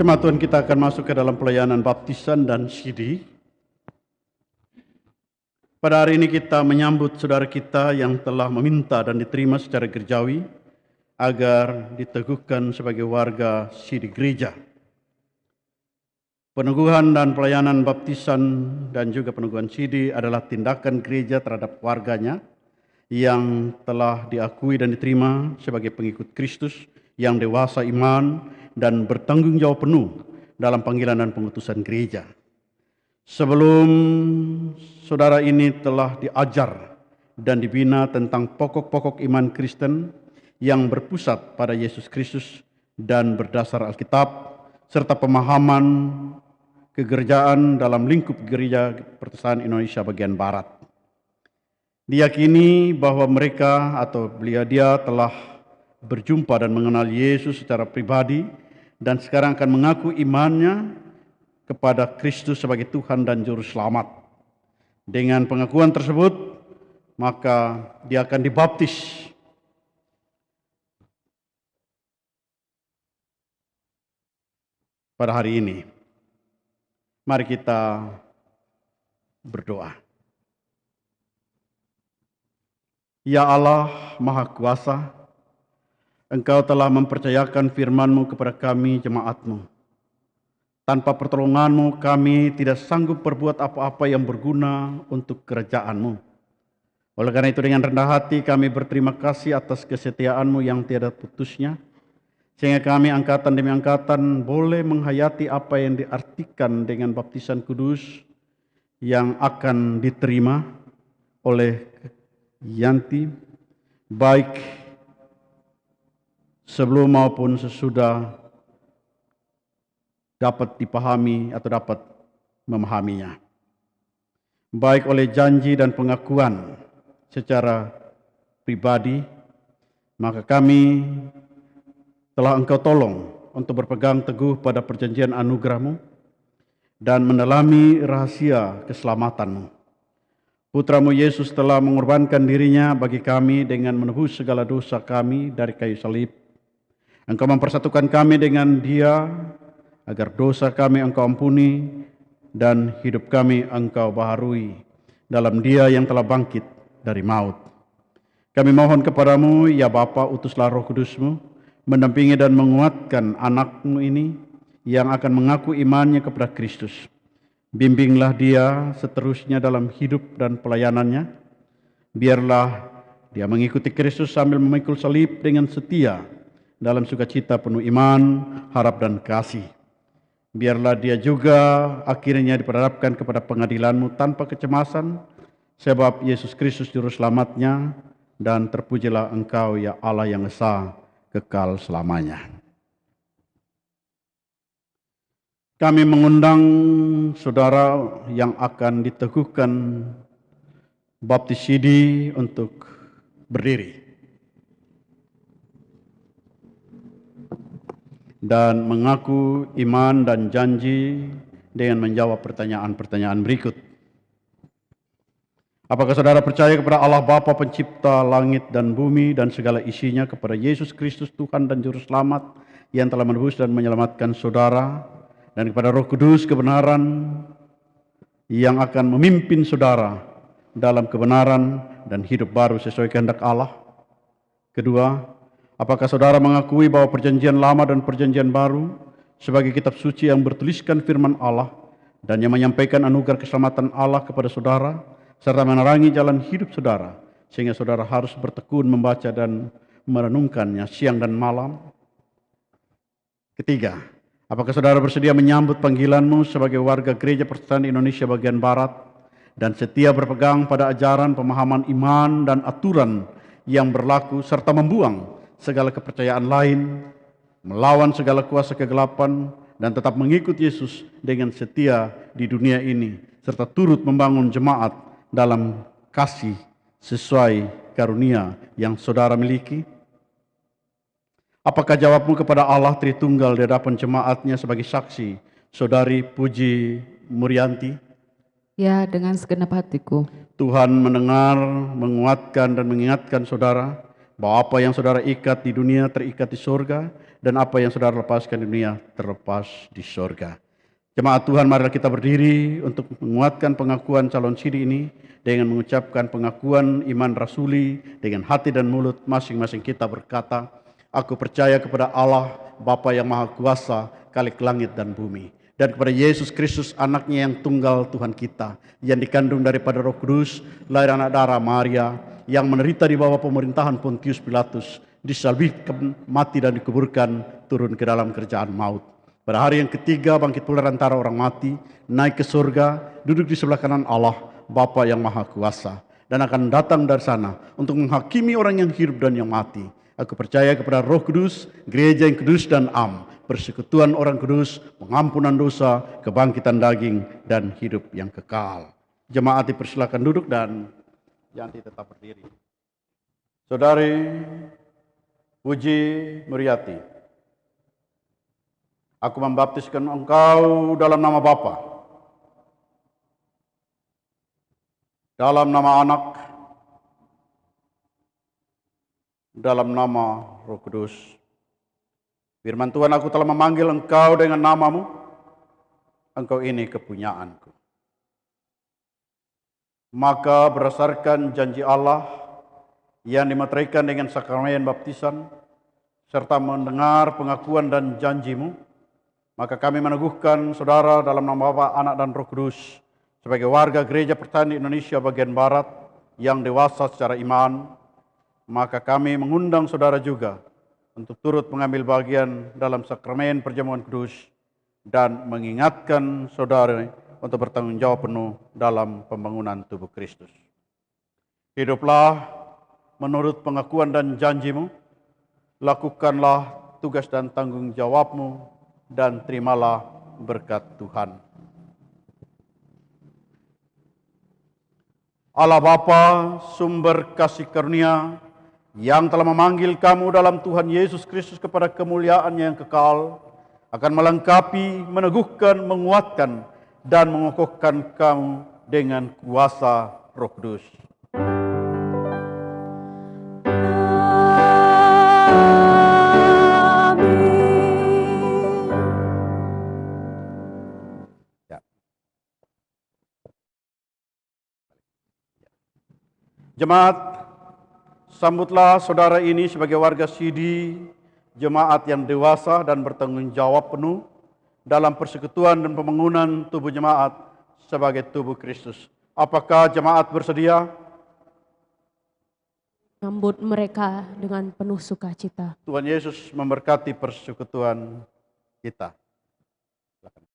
Jemaat Tuhan, kita akan masuk ke dalam pelayanan baptisan dan sidi. Pada hari ini kita menyambut saudara kita yang telah meminta dan diterima secara gerejawi agar diteguhkan sebagai warga sidi gereja. Peneguhan dan pelayanan baptisan dan juga peneguhan sidi adalah tindakan gereja terhadap warganya yang telah diakui dan diterima sebagai pengikut Kristus yang dewasa iman dan bertanggung jawab penuh dalam panggilan dan pengutusan gereja. Sebelum saudara ini telah diajar dan dibina tentang pokok-pokok iman Kristen yang berpusat pada Yesus Kristus dan berdasar Alkitab, serta pemahaman kegerjaan dalam lingkup gereja Pertusahan Indonesia bagian Barat. Diyakini bahwa mereka atau dia telah berjumpa dan mengenal Yesus secara pribadi dan sekarang akan mengaku imannya kepada Kristus sebagai Tuhan dan Juru Selamat. Dengan pengakuan tersebut, maka dia akan dibaptis. Pada hari ini, mari kita berdoa. Ya Allah Maha Kuasa, Engkau telah mempercayakan firman-Mu kepada kami jemaat-Mu. Tanpa pertolongan-Mu kami tidak sanggup berbuat apa-apa yang berguna untuk kerajaan-Mu. Oleh karena itu dengan rendah hati kami berterima kasih atas kesetiaan-Mu yang tiada putusnya, sehingga kami angkatan demi angkatan boleh menghayati apa yang diartikan dengan baptisan kudus yang akan diterima oleh Yanti, baik sebelum maupun sesudah dapat dipahami atau dapat memahaminya. Baik oleh janji dan pengakuan secara pribadi, maka kami telah Engkau tolong untuk berpegang teguh pada perjanjian anugerah-Mu dan mendalami rahasia keselamatan-Mu. Putra-Mu Yesus telah mengorbankan dirinya bagi kami dengan menebus segala dosa kami dari kayu salib. Engkau mempersatukan kami dengan Dia agar dosa kami Engkau ampuni dan hidup kami Engkau baharui dalam Dia yang telah bangkit dari maut. Kami mohon kepadamu, ya Bapa, utuslah Roh Kudus-Mu, mendampingi dan menguatkan anak-Mu ini yang akan mengaku imannya kepada Kristus. Bimbinglah dia seterusnya dalam hidup dan pelayanannya. Biarlah dia mengikuti Kristus sambil memikul salib dengan setia dalam sukacita penuh iman, harap dan kasih. Biarlah dia juga akhirnya diperhadapkan kepada pengadilan-Mu tanpa kecemasan, sebab Yesus Kristus Juru Selamatnya, dan terpujilah Engkau ya Allah yang esa kekal selamanya. Kami mengundang saudara yang akan diteguhkan baptisidi untuk berdiri dan mengaku iman dan janji dengan menjawab pertanyaan-pertanyaan berikut. Apakah saudara percaya kepada Allah Bapa Pencipta langit dan bumi dan segala isinya, kepada Yesus Kristus Tuhan dan Juru Selamat yang telah menebus dan menyelamatkan saudara, dan kepada Roh Kudus kebenaran yang akan memimpin saudara dalam kebenaran dan hidup baru sesuai kehendak Allah? Kedua, apakah saudara mengakui bahwa perjanjian lama dan perjanjian baru sebagai kitab suci yang bertuliskan firman Allah dan yang menyampaikan anugerah keselamatan Allah kepada saudara serta menerangi jalan hidup saudara sehingga saudara harus bertekun membaca dan merenungkannya siang dan malam? Ketiga, apakah saudara bersedia menyambut panggilan-Mu sebagai warga Gereja Protestan Indonesia bagian Barat dan setia berpegang pada ajaran, pemahaman iman dan aturan yang berlaku serta membuang segala kepercayaan lain, melawan segala kuasa kegelapan dan tetap mengikut Yesus dengan setia di dunia ini serta turut membangun jemaat dalam kasih sesuai karunia yang saudara miliki? Apakah jawabmu kepada Allah Tritunggal di hadapan jemaatnya sebagai saksi, Saudari Puji Murianti? Ya, dengan segenap hatiku. Tuhan mendengar, menguatkan dan mengingatkan saudara bahwa apa yang saudara ikat di dunia terikat di sorga, dan apa yang saudara lepaskan di dunia terlepas di sorga. Jemaat Tuhan, marilah kita berdiri untuk menguatkan pengakuan calon sidi ini dengan mengucapkan pengakuan iman rasuli dengan hati dan mulut masing-masing kita berkata, aku percaya kepada Allah, Bapa yang Maha Kuasa, Khalik langit dan bumi, dan kepada Yesus Kristus, anaknya yang tunggal Tuhan kita, yang dikandung daripada Roh Kudus, lahir anak darah Maria, yang menderita di bawah pemerintahan Pontius Pilatus, disalibkan, mati dan dikuburkan, turun ke dalam kerajaan maut. Pada hari yang ketiga bangkit pula antara orang mati, naik ke surga, duduk di sebelah kanan Allah, Bapa yang Maha Kuasa, dan akan datang dari sana untuk menghakimi orang yang hidup dan yang mati. Aku percaya kepada Roh Kudus, gereja yang kudus dan am, persekutuan orang kudus, pengampunan dosa, kebangkitan daging, dan hidup yang kekal. Jemaat dipersilakan duduk dan Yanti tetap berdiri. Saudari Puji Muriati, aku membaptiskan engkau dalam nama Bapa, dalam nama Anak, dalam nama Roh Kudus. Firman Tuhan, aku telah memanggil engkau dengan namamu, engkau ini kepunyaanku. Maka berdasarkan janji Allah yang dimateraikan dengan sakramen baptisan, serta mendengar pengakuan dan janjimu, maka kami meneguhkan saudara dalam nama Bapa, Anak, dan Roh Kudus sebagai warga Gereja Protestan Indonesia bagian Barat yang dewasa secara iman. Maka kami mengundang saudara juga untuk turut mengambil bagian dalam sakramen perjamuan kudus dan mengingatkan saudara untuk bertanggung jawab penuh dalam pembangunan tubuh Kristus. Hiduplah menurut pengakuan dan janjimu, lakukanlah tugas dan tanggung jawabmu, dan terimalah berkat Tuhan. Allah Bapa, sumber kasih karunia, yang telah memanggil kamu dalam Tuhan Yesus Kristus kepada kemuliaan-Nya yang kekal, akan melengkapi, meneguhkan, menguatkan, dan mengokohkan kamu dengan kuasa Roh Kudus. Jemaat, sambutlah saudara ini sebagai warga Sidi, jemaat yang dewasa dan bertanggung jawab penuh dalam persekutuan dan pembangunan tubuh jemaat sebagai tubuh Kristus. Apakah jemaat bersedia? Sambut mereka dengan penuh sukacita. Tuhan Yesus memberkati persekutuan kita. Silakan.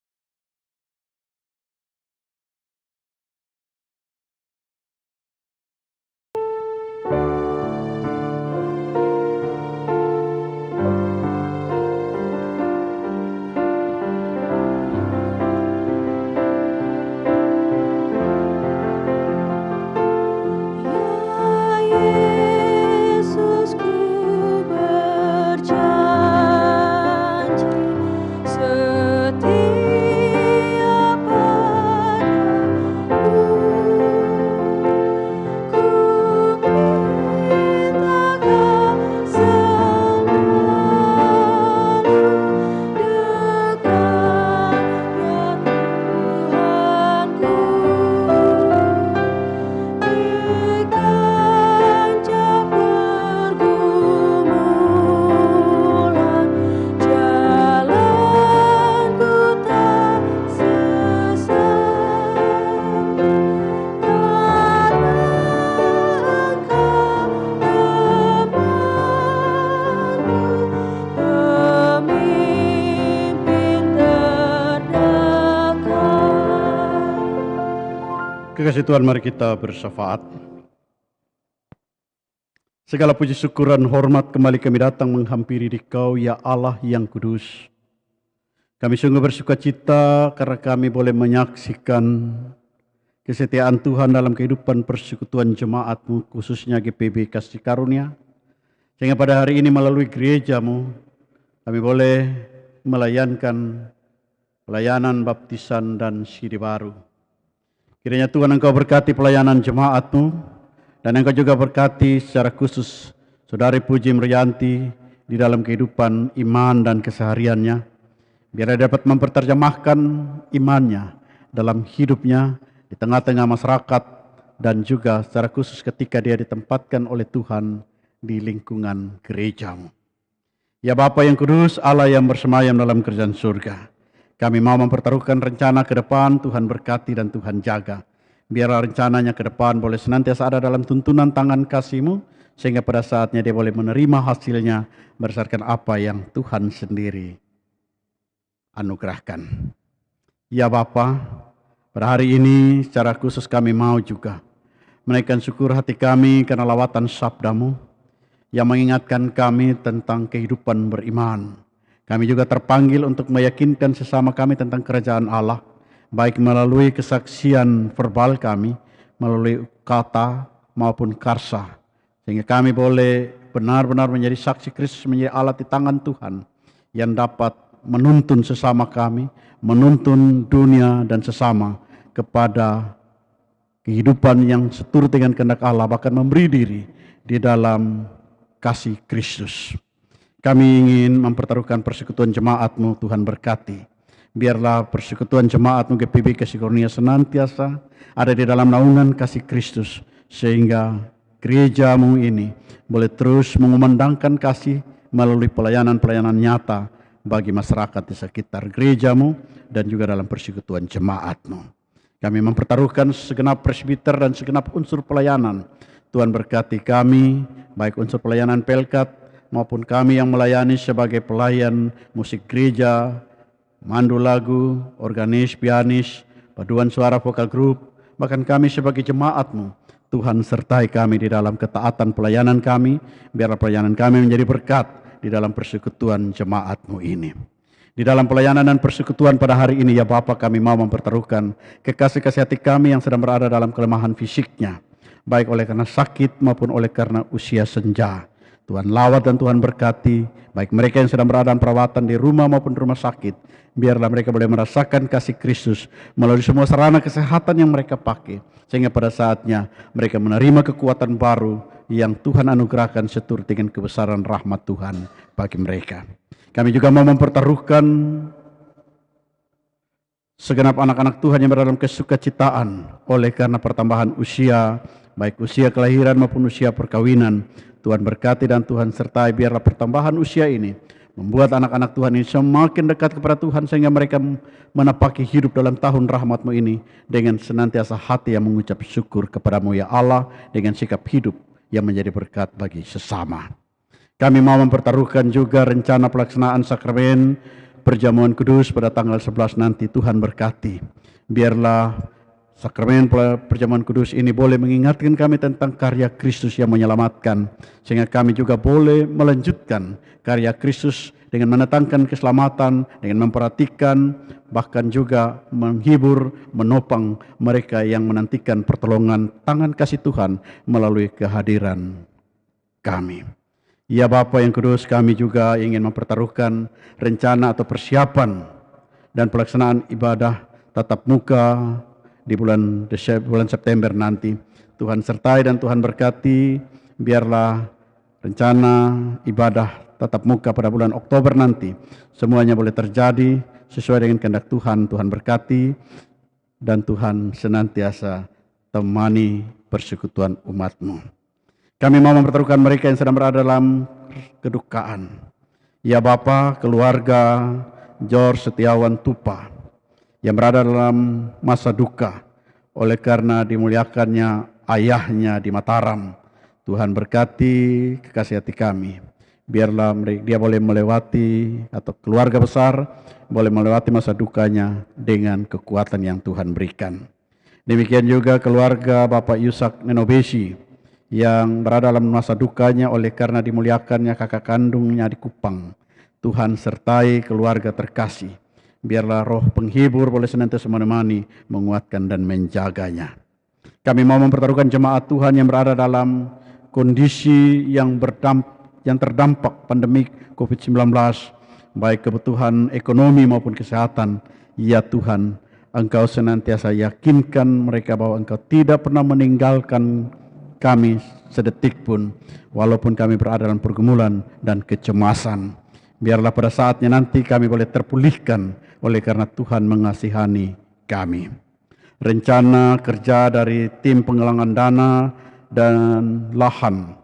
Kekasih Tuhan, mari kita bersyafaat. Segala puji syukur dan hormat kembali kami datang menghampiri Dikau, ya Allah yang kudus. Kami sungguh bersukacita karena kami boleh menyaksikan kesetiaan Tuhan dalam kehidupan persekutuan jemaat-Mu, khususnya GPB Kasih Karunia. Sehingga pada hari ini melalui gereja-Mu, kami boleh melayankan pelayanan baptisan dan siri baru. Kiranya Tuhan Engkau berkati pelayanan jemaat-Mu, dan Engkau juga berkati secara khusus Saudari Puji Merianti di dalam kehidupan iman dan kesehariannya, biar dia dapat memperterjemahkan imannya dalam hidupnya di tengah-tengah masyarakat, dan juga secara khusus ketika dia ditempatkan oleh Tuhan di lingkungan gereja-Mu. Ya Bapa yang kudus, Allah yang bersemayam dalam kerajaan surga, kami mau mempertaruhkan rencana ke depan. Tuhan berkati dan Tuhan jaga. Biarlah rencananya ke depan boleh senantiasa ada dalam tuntunan tangan kasih-Mu, sehingga pada saatnya dia boleh menerima hasilnya berdasarkan apa yang Tuhan sendiri anugerahkan. Ya Bapa, pada hari ini secara khusus kami mau juga menaikkan syukur hati kami karena lawatan sabda-Mu yang mengingatkan kami tentang kehidupan beriman. Kami juga terpanggil untuk meyakinkan sesama kami tentang kerajaan Allah, baik melalui kesaksian verbal kami, melalui kata maupun karsa, sehingga kami boleh benar-benar menjadi saksi Kristus, menjadi alat di tangan Tuhan yang dapat menuntun sesama kami, menuntun dunia dan sesama kepada kehidupan yang seturut dengan kehendak Allah, bahkan memberi diri di dalam kasih Kristus. Kami ingin mempertaruhkan persekutuan jemaat-Mu, Tuhan berkati. Biarlah persekutuan jemaat-Mu GPB Kasih Karunia senantiasa ada di dalam naungan kasih Kristus, sehingga gereja-Mu ini boleh terus mengumandangkan kasih melalui pelayanan-pelayanan nyata bagi masyarakat di sekitar gereja-Mu dan juga dalam persekutuan jemaat-Mu. Kami mempertaruhkan segenap presbiter dan segenap unsur pelayanan. Tuhan berkati kami, baik unsur pelayanan Pelkat maupun kami yang melayani sebagai pelayan musik gereja, mandu lagu, organis, pianis, paduan suara vokal grup, bahkan kami sebagai jemaat-Mu. Tuhan sertai kami di dalam ketaatan pelayanan kami, biarlah pelayanan kami menjadi berkat di dalam persekutuan jemaat-Mu ini. Di dalam pelayanan dan persekutuan pada hari ini, ya Bapa, kami mau mempertaruhkan kekasih-kasih hati kami yang sedang berada dalam kelemahan fisiknya. baik oleh karena sakit maupun oleh karena usia senja. Tuhan lawat dan Tuhan berkati, baik mereka yang sedang berada dalam perawatan di rumah maupun rumah sakit. Biarlah mereka boleh merasakan kasih Kristus melalui semua sarana kesehatan yang mereka pakai. Sehingga pada saatnya mereka menerima kekuatan baru yang Tuhan anugerahkan seturut dengan kebesaran rahmat Tuhan bagi mereka. Kami juga mau mempertaruhkan segenap anak-anak Tuhan yang berada dalam kesukacitaan oleh karena pertambahan usia, baik usia kelahiran maupun usia perkawinan. Tuhan berkati dan Tuhan sertai, biarlah pertambahan usia ini membuat anak-anak Tuhan ini semakin dekat kepada Tuhan sehingga mereka menapaki hidup dalam tahun rahmat-Mu ini dengan senantiasa hati yang mengucap syukur kepada-Mu ya Allah, dengan sikap hidup yang menjadi berkat bagi sesama. Kami mau mempertaruhkan juga rencana pelaksanaan sakramen perjamuan kudus pada tanggal 11 nanti. Tuhan berkati, biarlah sakramen perjamuan kudus ini boleh mengingatkan kami tentang karya Kristus yang menyelamatkan, sehingga kami juga boleh melanjutkan karya Kristus dengan mendatangkan keselamatan, dengan memperhatikan, bahkan juga menghibur, menopang mereka yang menantikan pertolongan tangan kasih Tuhan melalui kehadiran kami. Ya Bapa yang kudus, kami juga ingin mempertaruhkan rencana atau persiapan dan pelaksanaan ibadah tatap muka di bulan September nanti. Tuhan sertai dan Tuhan berkati, biarlah rencana ibadah tatap muka pada bulan Oktober nanti semuanya boleh terjadi sesuai dengan kehendak Tuhan. Tuhan berkati dan Tuhan senantiasa temani persekutuan umat-Mu. Kami mau mempertaruhkan mereka yang sedang berada dalam kedukaan. Ya Bapa, keluarga George Setiawan Tupa yang berada dalam masa duka oleh karena dimuliakannya ayahnya di Mataram. Tuhan berkati kekasih hati kami. Biarlah dia boleh melewati, atau keluarga besar boleh melewati masa dukanya dengan kekuatan yang Tuhan berikan. Demikian juga keluarga Bapak Yusak Nenobesi yang berada dalam masa dukanya oleh karena dimuliakannya kakak kandungnya di Kupang. Tuhan sertai keluarga terkasih. Biarlah roh penghibur boleh senantiasa menemani, menguatkan dan menjaganya. Kami mau mempertaruhkan jemaat Tuhan yang berada dalam kondisi yang terdampak pandemik COVID-19, baik kebutuhan ekonomi maupun kesehatan. Ya Tuhan, Engkau senantiasa yakinkan mereka bahwa Engkau tidak pernah meninggalkan kami sedetik pun, walaupun kami berada dalam pergumulan dan kecemasan. Biarlah pada saatnya nanti kami boleh terpulihkan oleh karena Tuhan mengasihani kami. Rencana kerja dari tim penggalangan dana dan lahan,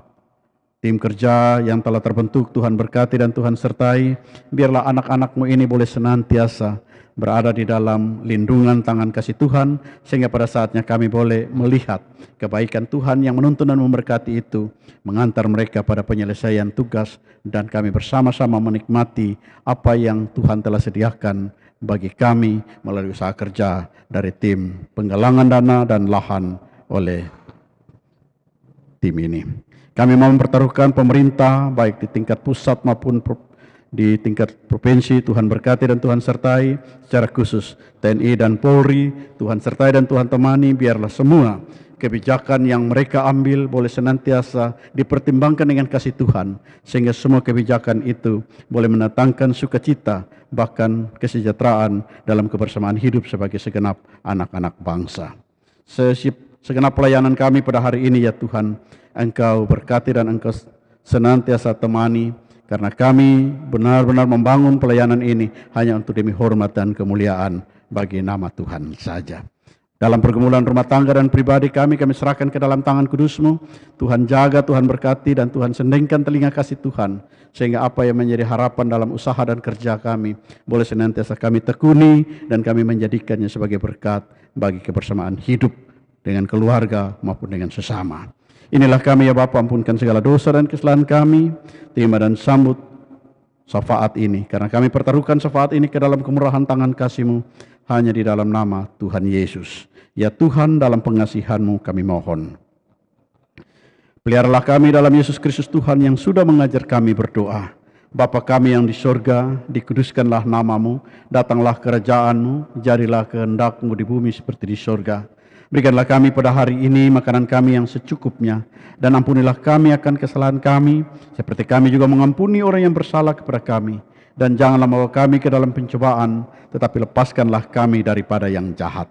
tim kerja yang telah terbentuk, Tuhan berkati dan Tuhan sertai. Biarlah anak-anak-Mu ini boleh senantiasa berada di dalam lindungan tangan kasih Tuhan, sehingga pada saatnya kami boleh melihat kebaikan Tuhan yang menuntun dan memberkati itu, mengantar mereka pada penyelesaian tugas, dan kami bersama-sama menikmati apa yang Tuhan telah sediakan bagi kami melalui usaha kerja dari tim penggalangan dana dan lahan oleh tim ini. Kami mau mempertaruhkan pemerintah baik di tingkat pusat maupun di tingkat provinsi. Tuhan berkati dan Tuhan sertai, secara khusus TNI dan Polri. Tuhan sertai dan Tuhan temani. Biarlah semua kebijakan yang mereka ambil boleh senantiasa dipertimbangkan dengan kasih Tuhan, sehingga semua kebijakan itu boleh mendatangkan sukacita, bahkan kesejahteraan dalam kebersamaan hidup sebagai segenap anak-anak bangsa. Segenap pelayanan kami pada hari ini ya Tuhan, Engkau berkati dan Engkau senantiasa temani, karena kami benar-benar membangun pelayanan ini hanya untuk demi hormat dan kemuliaan bagi nama Tuhan saja. Dalam pergumulan rumah tangga dan pribadi kami serahkan ke dalam tangan kudus-Mu. Tuhan jaga, Tuhan berkati, dan Tuhan sendengkan telinga kasih Tuhan, sehingga apa yang menjadi harapan dalam usaha dan kerja kami boleh senantiasa kami tekuni, dan kami menjadikannya sebagai berkat bagi kebersamaan hidup dengan keluarga maupun dengan sesama. Inilah kami ya Bapa, ampunkan segala dosa dan kesalahan kami, terima dan sambut syafaat ini, karena kami pertaruhkan syafaat ini ke dalam kemurahan tangan kasih-Mu, hanya di dalam nama Tuhan Yesus. Ya Tuhan, dalam pengasihan-Mu kami mohon. Peliharalah kami dalam Yesus Kristus Tuhan yang sudah mengajar kami berdoa. Bapa kami yang di sorga, dikuduskanlah nama-Mu, datanglah kerajaan-Mu, jadilah kehendak-Mu di bumi seperti di sorga. Berikanlah kami pada hari ini makanan kami yang secukupnya, dan ampunilah kami akan kesalahan kami, seperti kami juga mengampuni orang yang bersalah kepada kami. Dan janganlah membawa kami ke dalam pencobaan, tetapi lepaskanlah kami daripada yang jahat.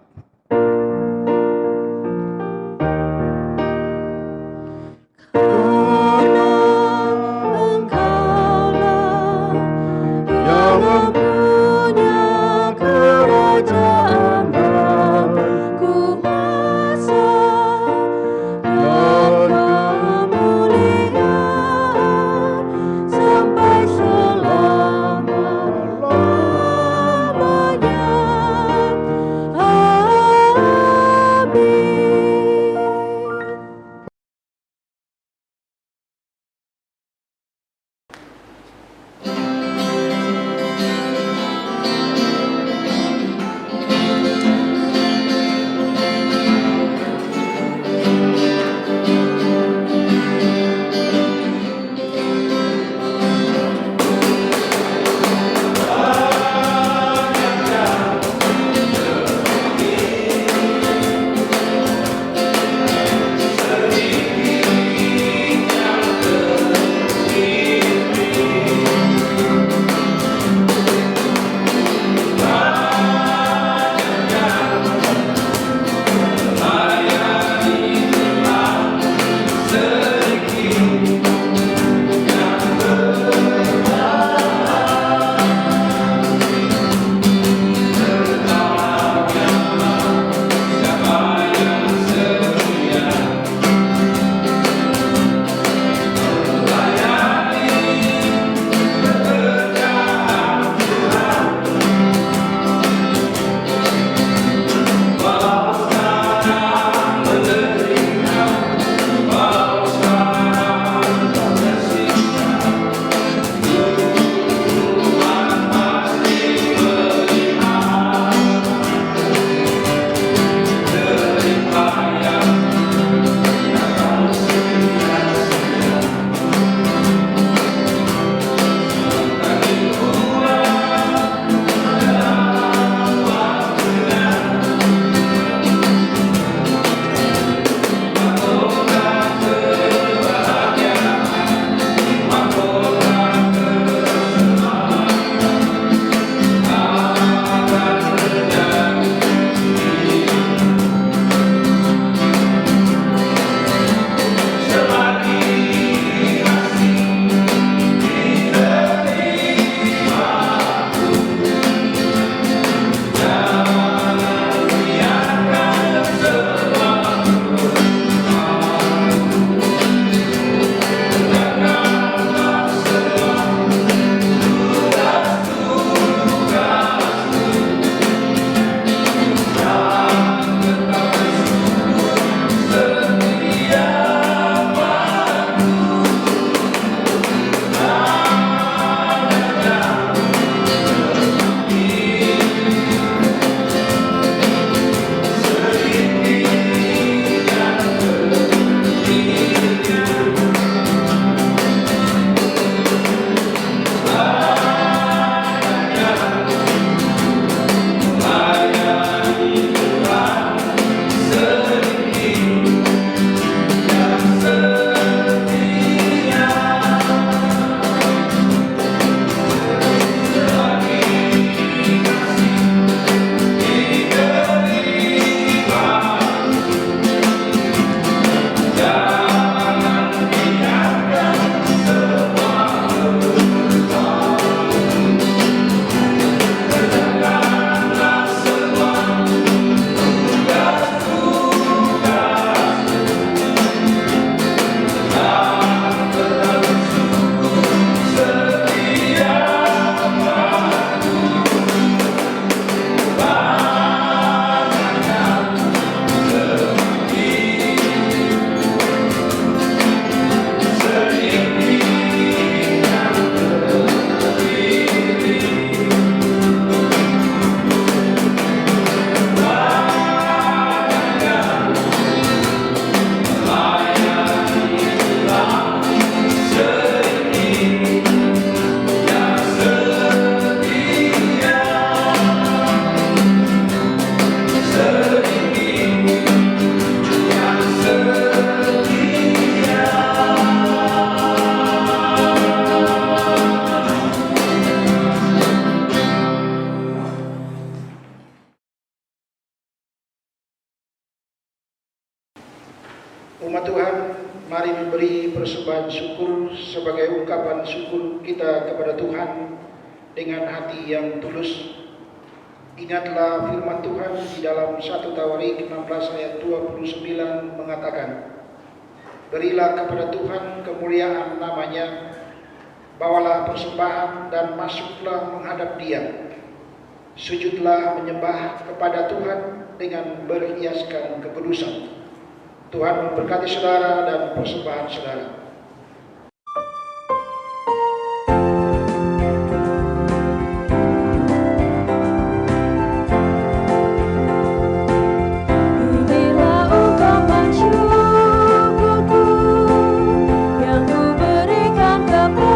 memberi persembahan syukur sebagai ungkapan syukur kita kepada Tuhan dengan hati yang tulus. Ingatlah firman Tuhan di dalam 1 Tawarik 16 ayat 29 mengatakan, berilah kepada Tuhan kemuliaan namanya, bawalah persembahan dan masuklah menghadap Dia. Sujudlah menyembah kepada Tuhan dengan berhiaskan kekudusan. Tuhan memberkati saudara dan persembahan saudara. Inilah ungkapan syukurku yang ku berikan kepadamu.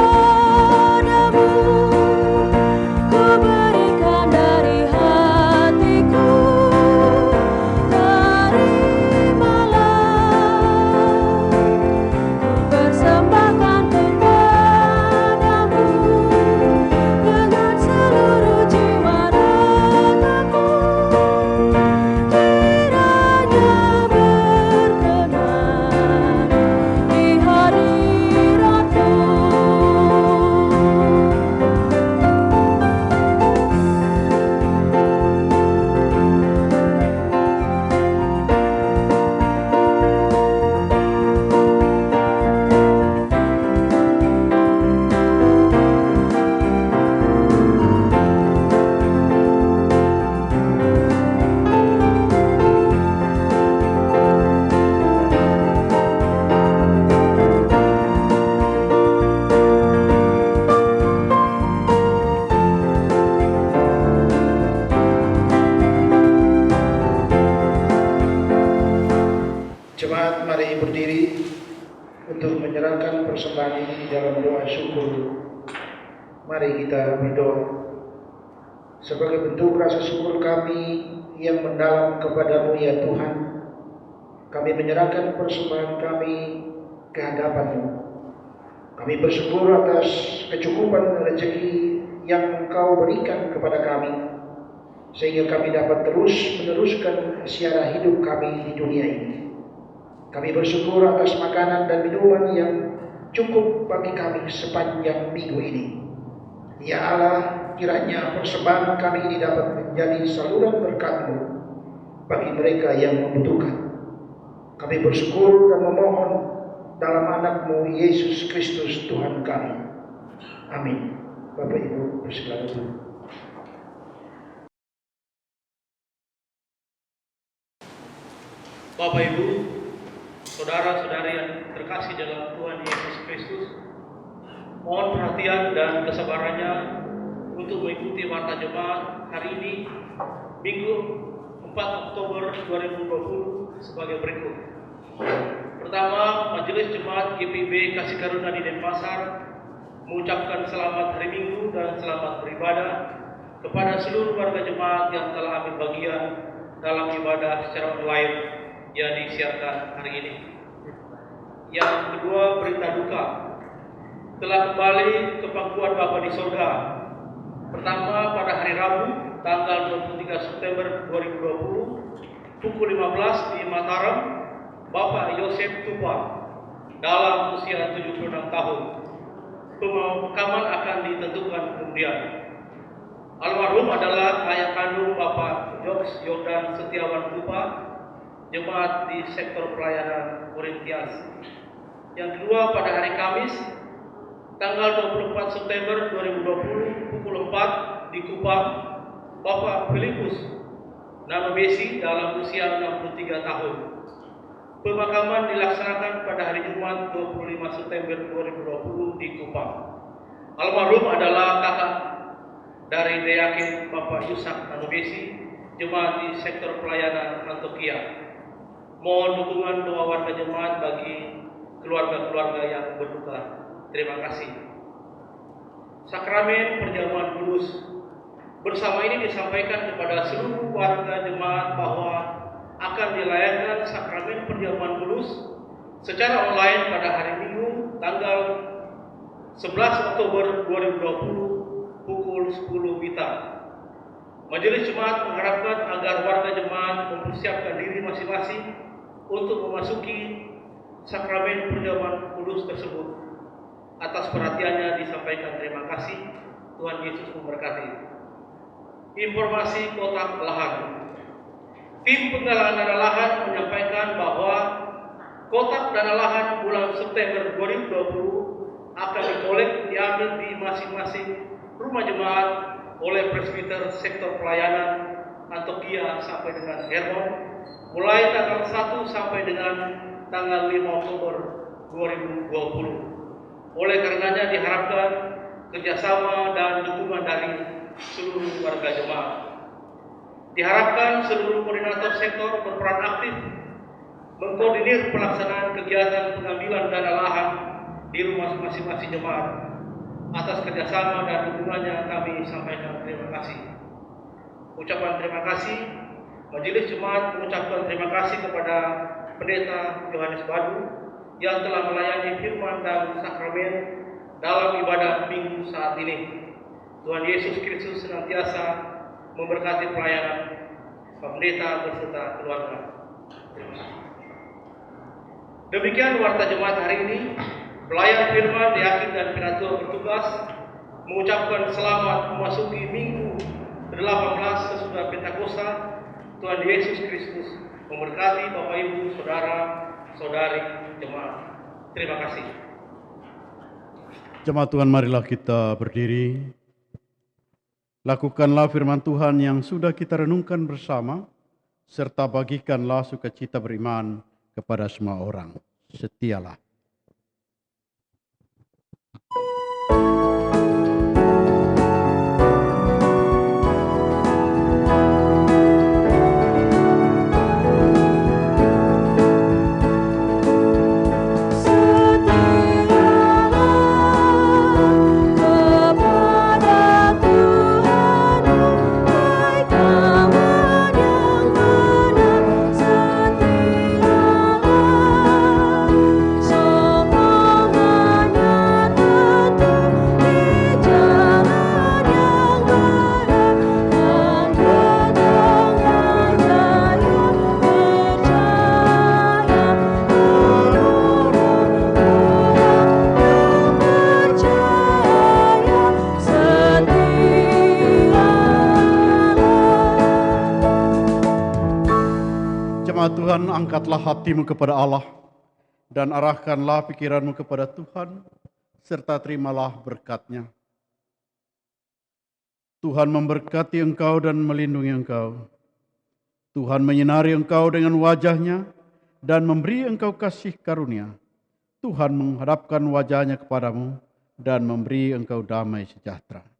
Ku berikan dari hatiku, terimalah. Ku persembahkan kepadamu dengan seluruh jiwa ragaku. Kiranya berkenan di hadiratmu. Jemaat, mari berdiri untuk menyerahkan persembahan ini di dalam doa syukur. Mari kita berdoa. Sebagai bentuk rasa syukur kami yang mendalam kepadamu ya Tuhan, kami menyerahkan persembahan kami ke hadapan-Mu. Kami bersyukur atas kecukupan rezeki yang Engkau berikan kepada kami, sehingga kami dapat terus meneruskan siara hidup kami di dunia ini. Kami bersyukur atas makanan dan minuman yang cukup bagi kami sepanjang minggu ini. Ya Allah, kiranya persembahan kami ini dapat menjadi saluran berkat-Mu bagi mereka yang membutuhkan. Kami bersyukur dan memohon dalam anak-Mu Yesus Kristus Tuhan kami. Amin. Bapak Ibu bersilakan dulu. Bapak Ibu, saudara-saudari yang terkasih dalam Tuhan Yesus Kristus, mohon perhatian dan kesabarannya untuk mengikuti warta jemaat hari ini, Minggu 4 Oktober 2020 sebagai berikut. Pertama, Majelis Jemaat GPIB Kasih Karunia di Denpasar mengucapkan selamat hari Minggu dan selamat beribadah kepada seluruh warga jemaat yang telah ambil bagian dalam ibadah secara online yang disiarkan hari ini. Yang kedua, berita duka telah kembali ke pangkuan Bapa di surga. Pertama, pada hari Rabu tanggal 23 September 2020 pukul 15 di Mataram, Bapak Yosef Tupa dalam usia 76 tahun. Pemakaman akan ditentukan kemudian. Almarhum adalah ayah kandung Bapak Jobs Yordan Setiawan Tupa, jemaat di sektor pelayanan Korintias. Yang kedua, pada hari Kamis tanggal 24 September 2020 pukul 4 di Kupang, Bapak Filipus Nanobesi dalam usia 63 tahun. Pemakaman dilaksanakan pada hari Jumat 25 September 2020 di Kupang. Almarhum adalah kakak dari Deakin Bapak Yusak Nanobesi, jemaat di sektor pelayanan Antokia. Mohon dukungan doa warga jemaat bagi keluarga-keluarga yang berduka. Terima kasih. Sakramen perjamuan kudus. Bersama ini disampaikan kepada seluruh warga jemaat bahwa akan dilayangkan sakramen perjamuan kudus secara online pada hari Minggu tanggal 11 Oktober 2020 pukul 10 WITA. Majelis Jemaat mengharapkan agar warga jemaat mempersiapkan diri masing-masing untuk memasuki sakramen perjamuan kudus tersebut. Atas perhatiannya disampaikan terima kasih. Tuhan Yesus memberkati. Informasi kotak lahan. Tim penggalangan dana lahan menyampaikan bahwa kotak dana lahan bulan September 2020 akan diambil di masing-masing rumah jemaat oleh presbiter sektor pelayanan Antioquia sampai dengan Hermon, mulai tanggal 1 sampai dengan tanggal 5 Oktober 2020. Oleh karenanya diharapkan kerjasama dan dukungan dari seluruh warga jemaat. Diharapkan seluruh koordinator sektor berperan aktif mengkoordinir pelaksanaan kegiatan pengambilan dana lahan di rumah masing-masing jemaat. Atas kerjasama dan dukungannya kami sampaikan terima kasih. Ucapan terima kasih, Majelis Jemaat mengucapkan terima kasih kepada Pendeta Yohanes Badu yang telah melayani firman dan sakramen dalam ibadah minggu saat ini. Tuhan Yesus Kristus senantiasa memberkati pelayanan Pak Pendeta beserta keluarga. Terima kasih. Demikian warta jemaat hari ini. Pelayan firman, diakin dan pinatua bertugas mengucapkan selamat memasuki minggu ke-18 sesudah Pentakosta. Tuhan Yesus Kristus memberkati Bapak Ibu, Saudara, Saudari, jemaat. Terima kasih. Jemaat Tuhan, marilah kita berdiri. Lakukanlah firman Tuhan yang sudah kita renungkan bersama, serta bagikanlah sukacita beriman kepada semua orang. Setialah. Tuhan, angkatlah hatimu kepada Allah dan arahkanlah pikiranmu kepada Tuhan, serta terimalah berkat-Nya. Tuhan memberkati engkau dan melindungi engkau. Tuhan menyinari engkau dengan wajah-Nya dan memberi engkau kasih karunia. Tuhan menghadapkan wajah-Nya kepadamu dan memberi engkau damai sejahtera.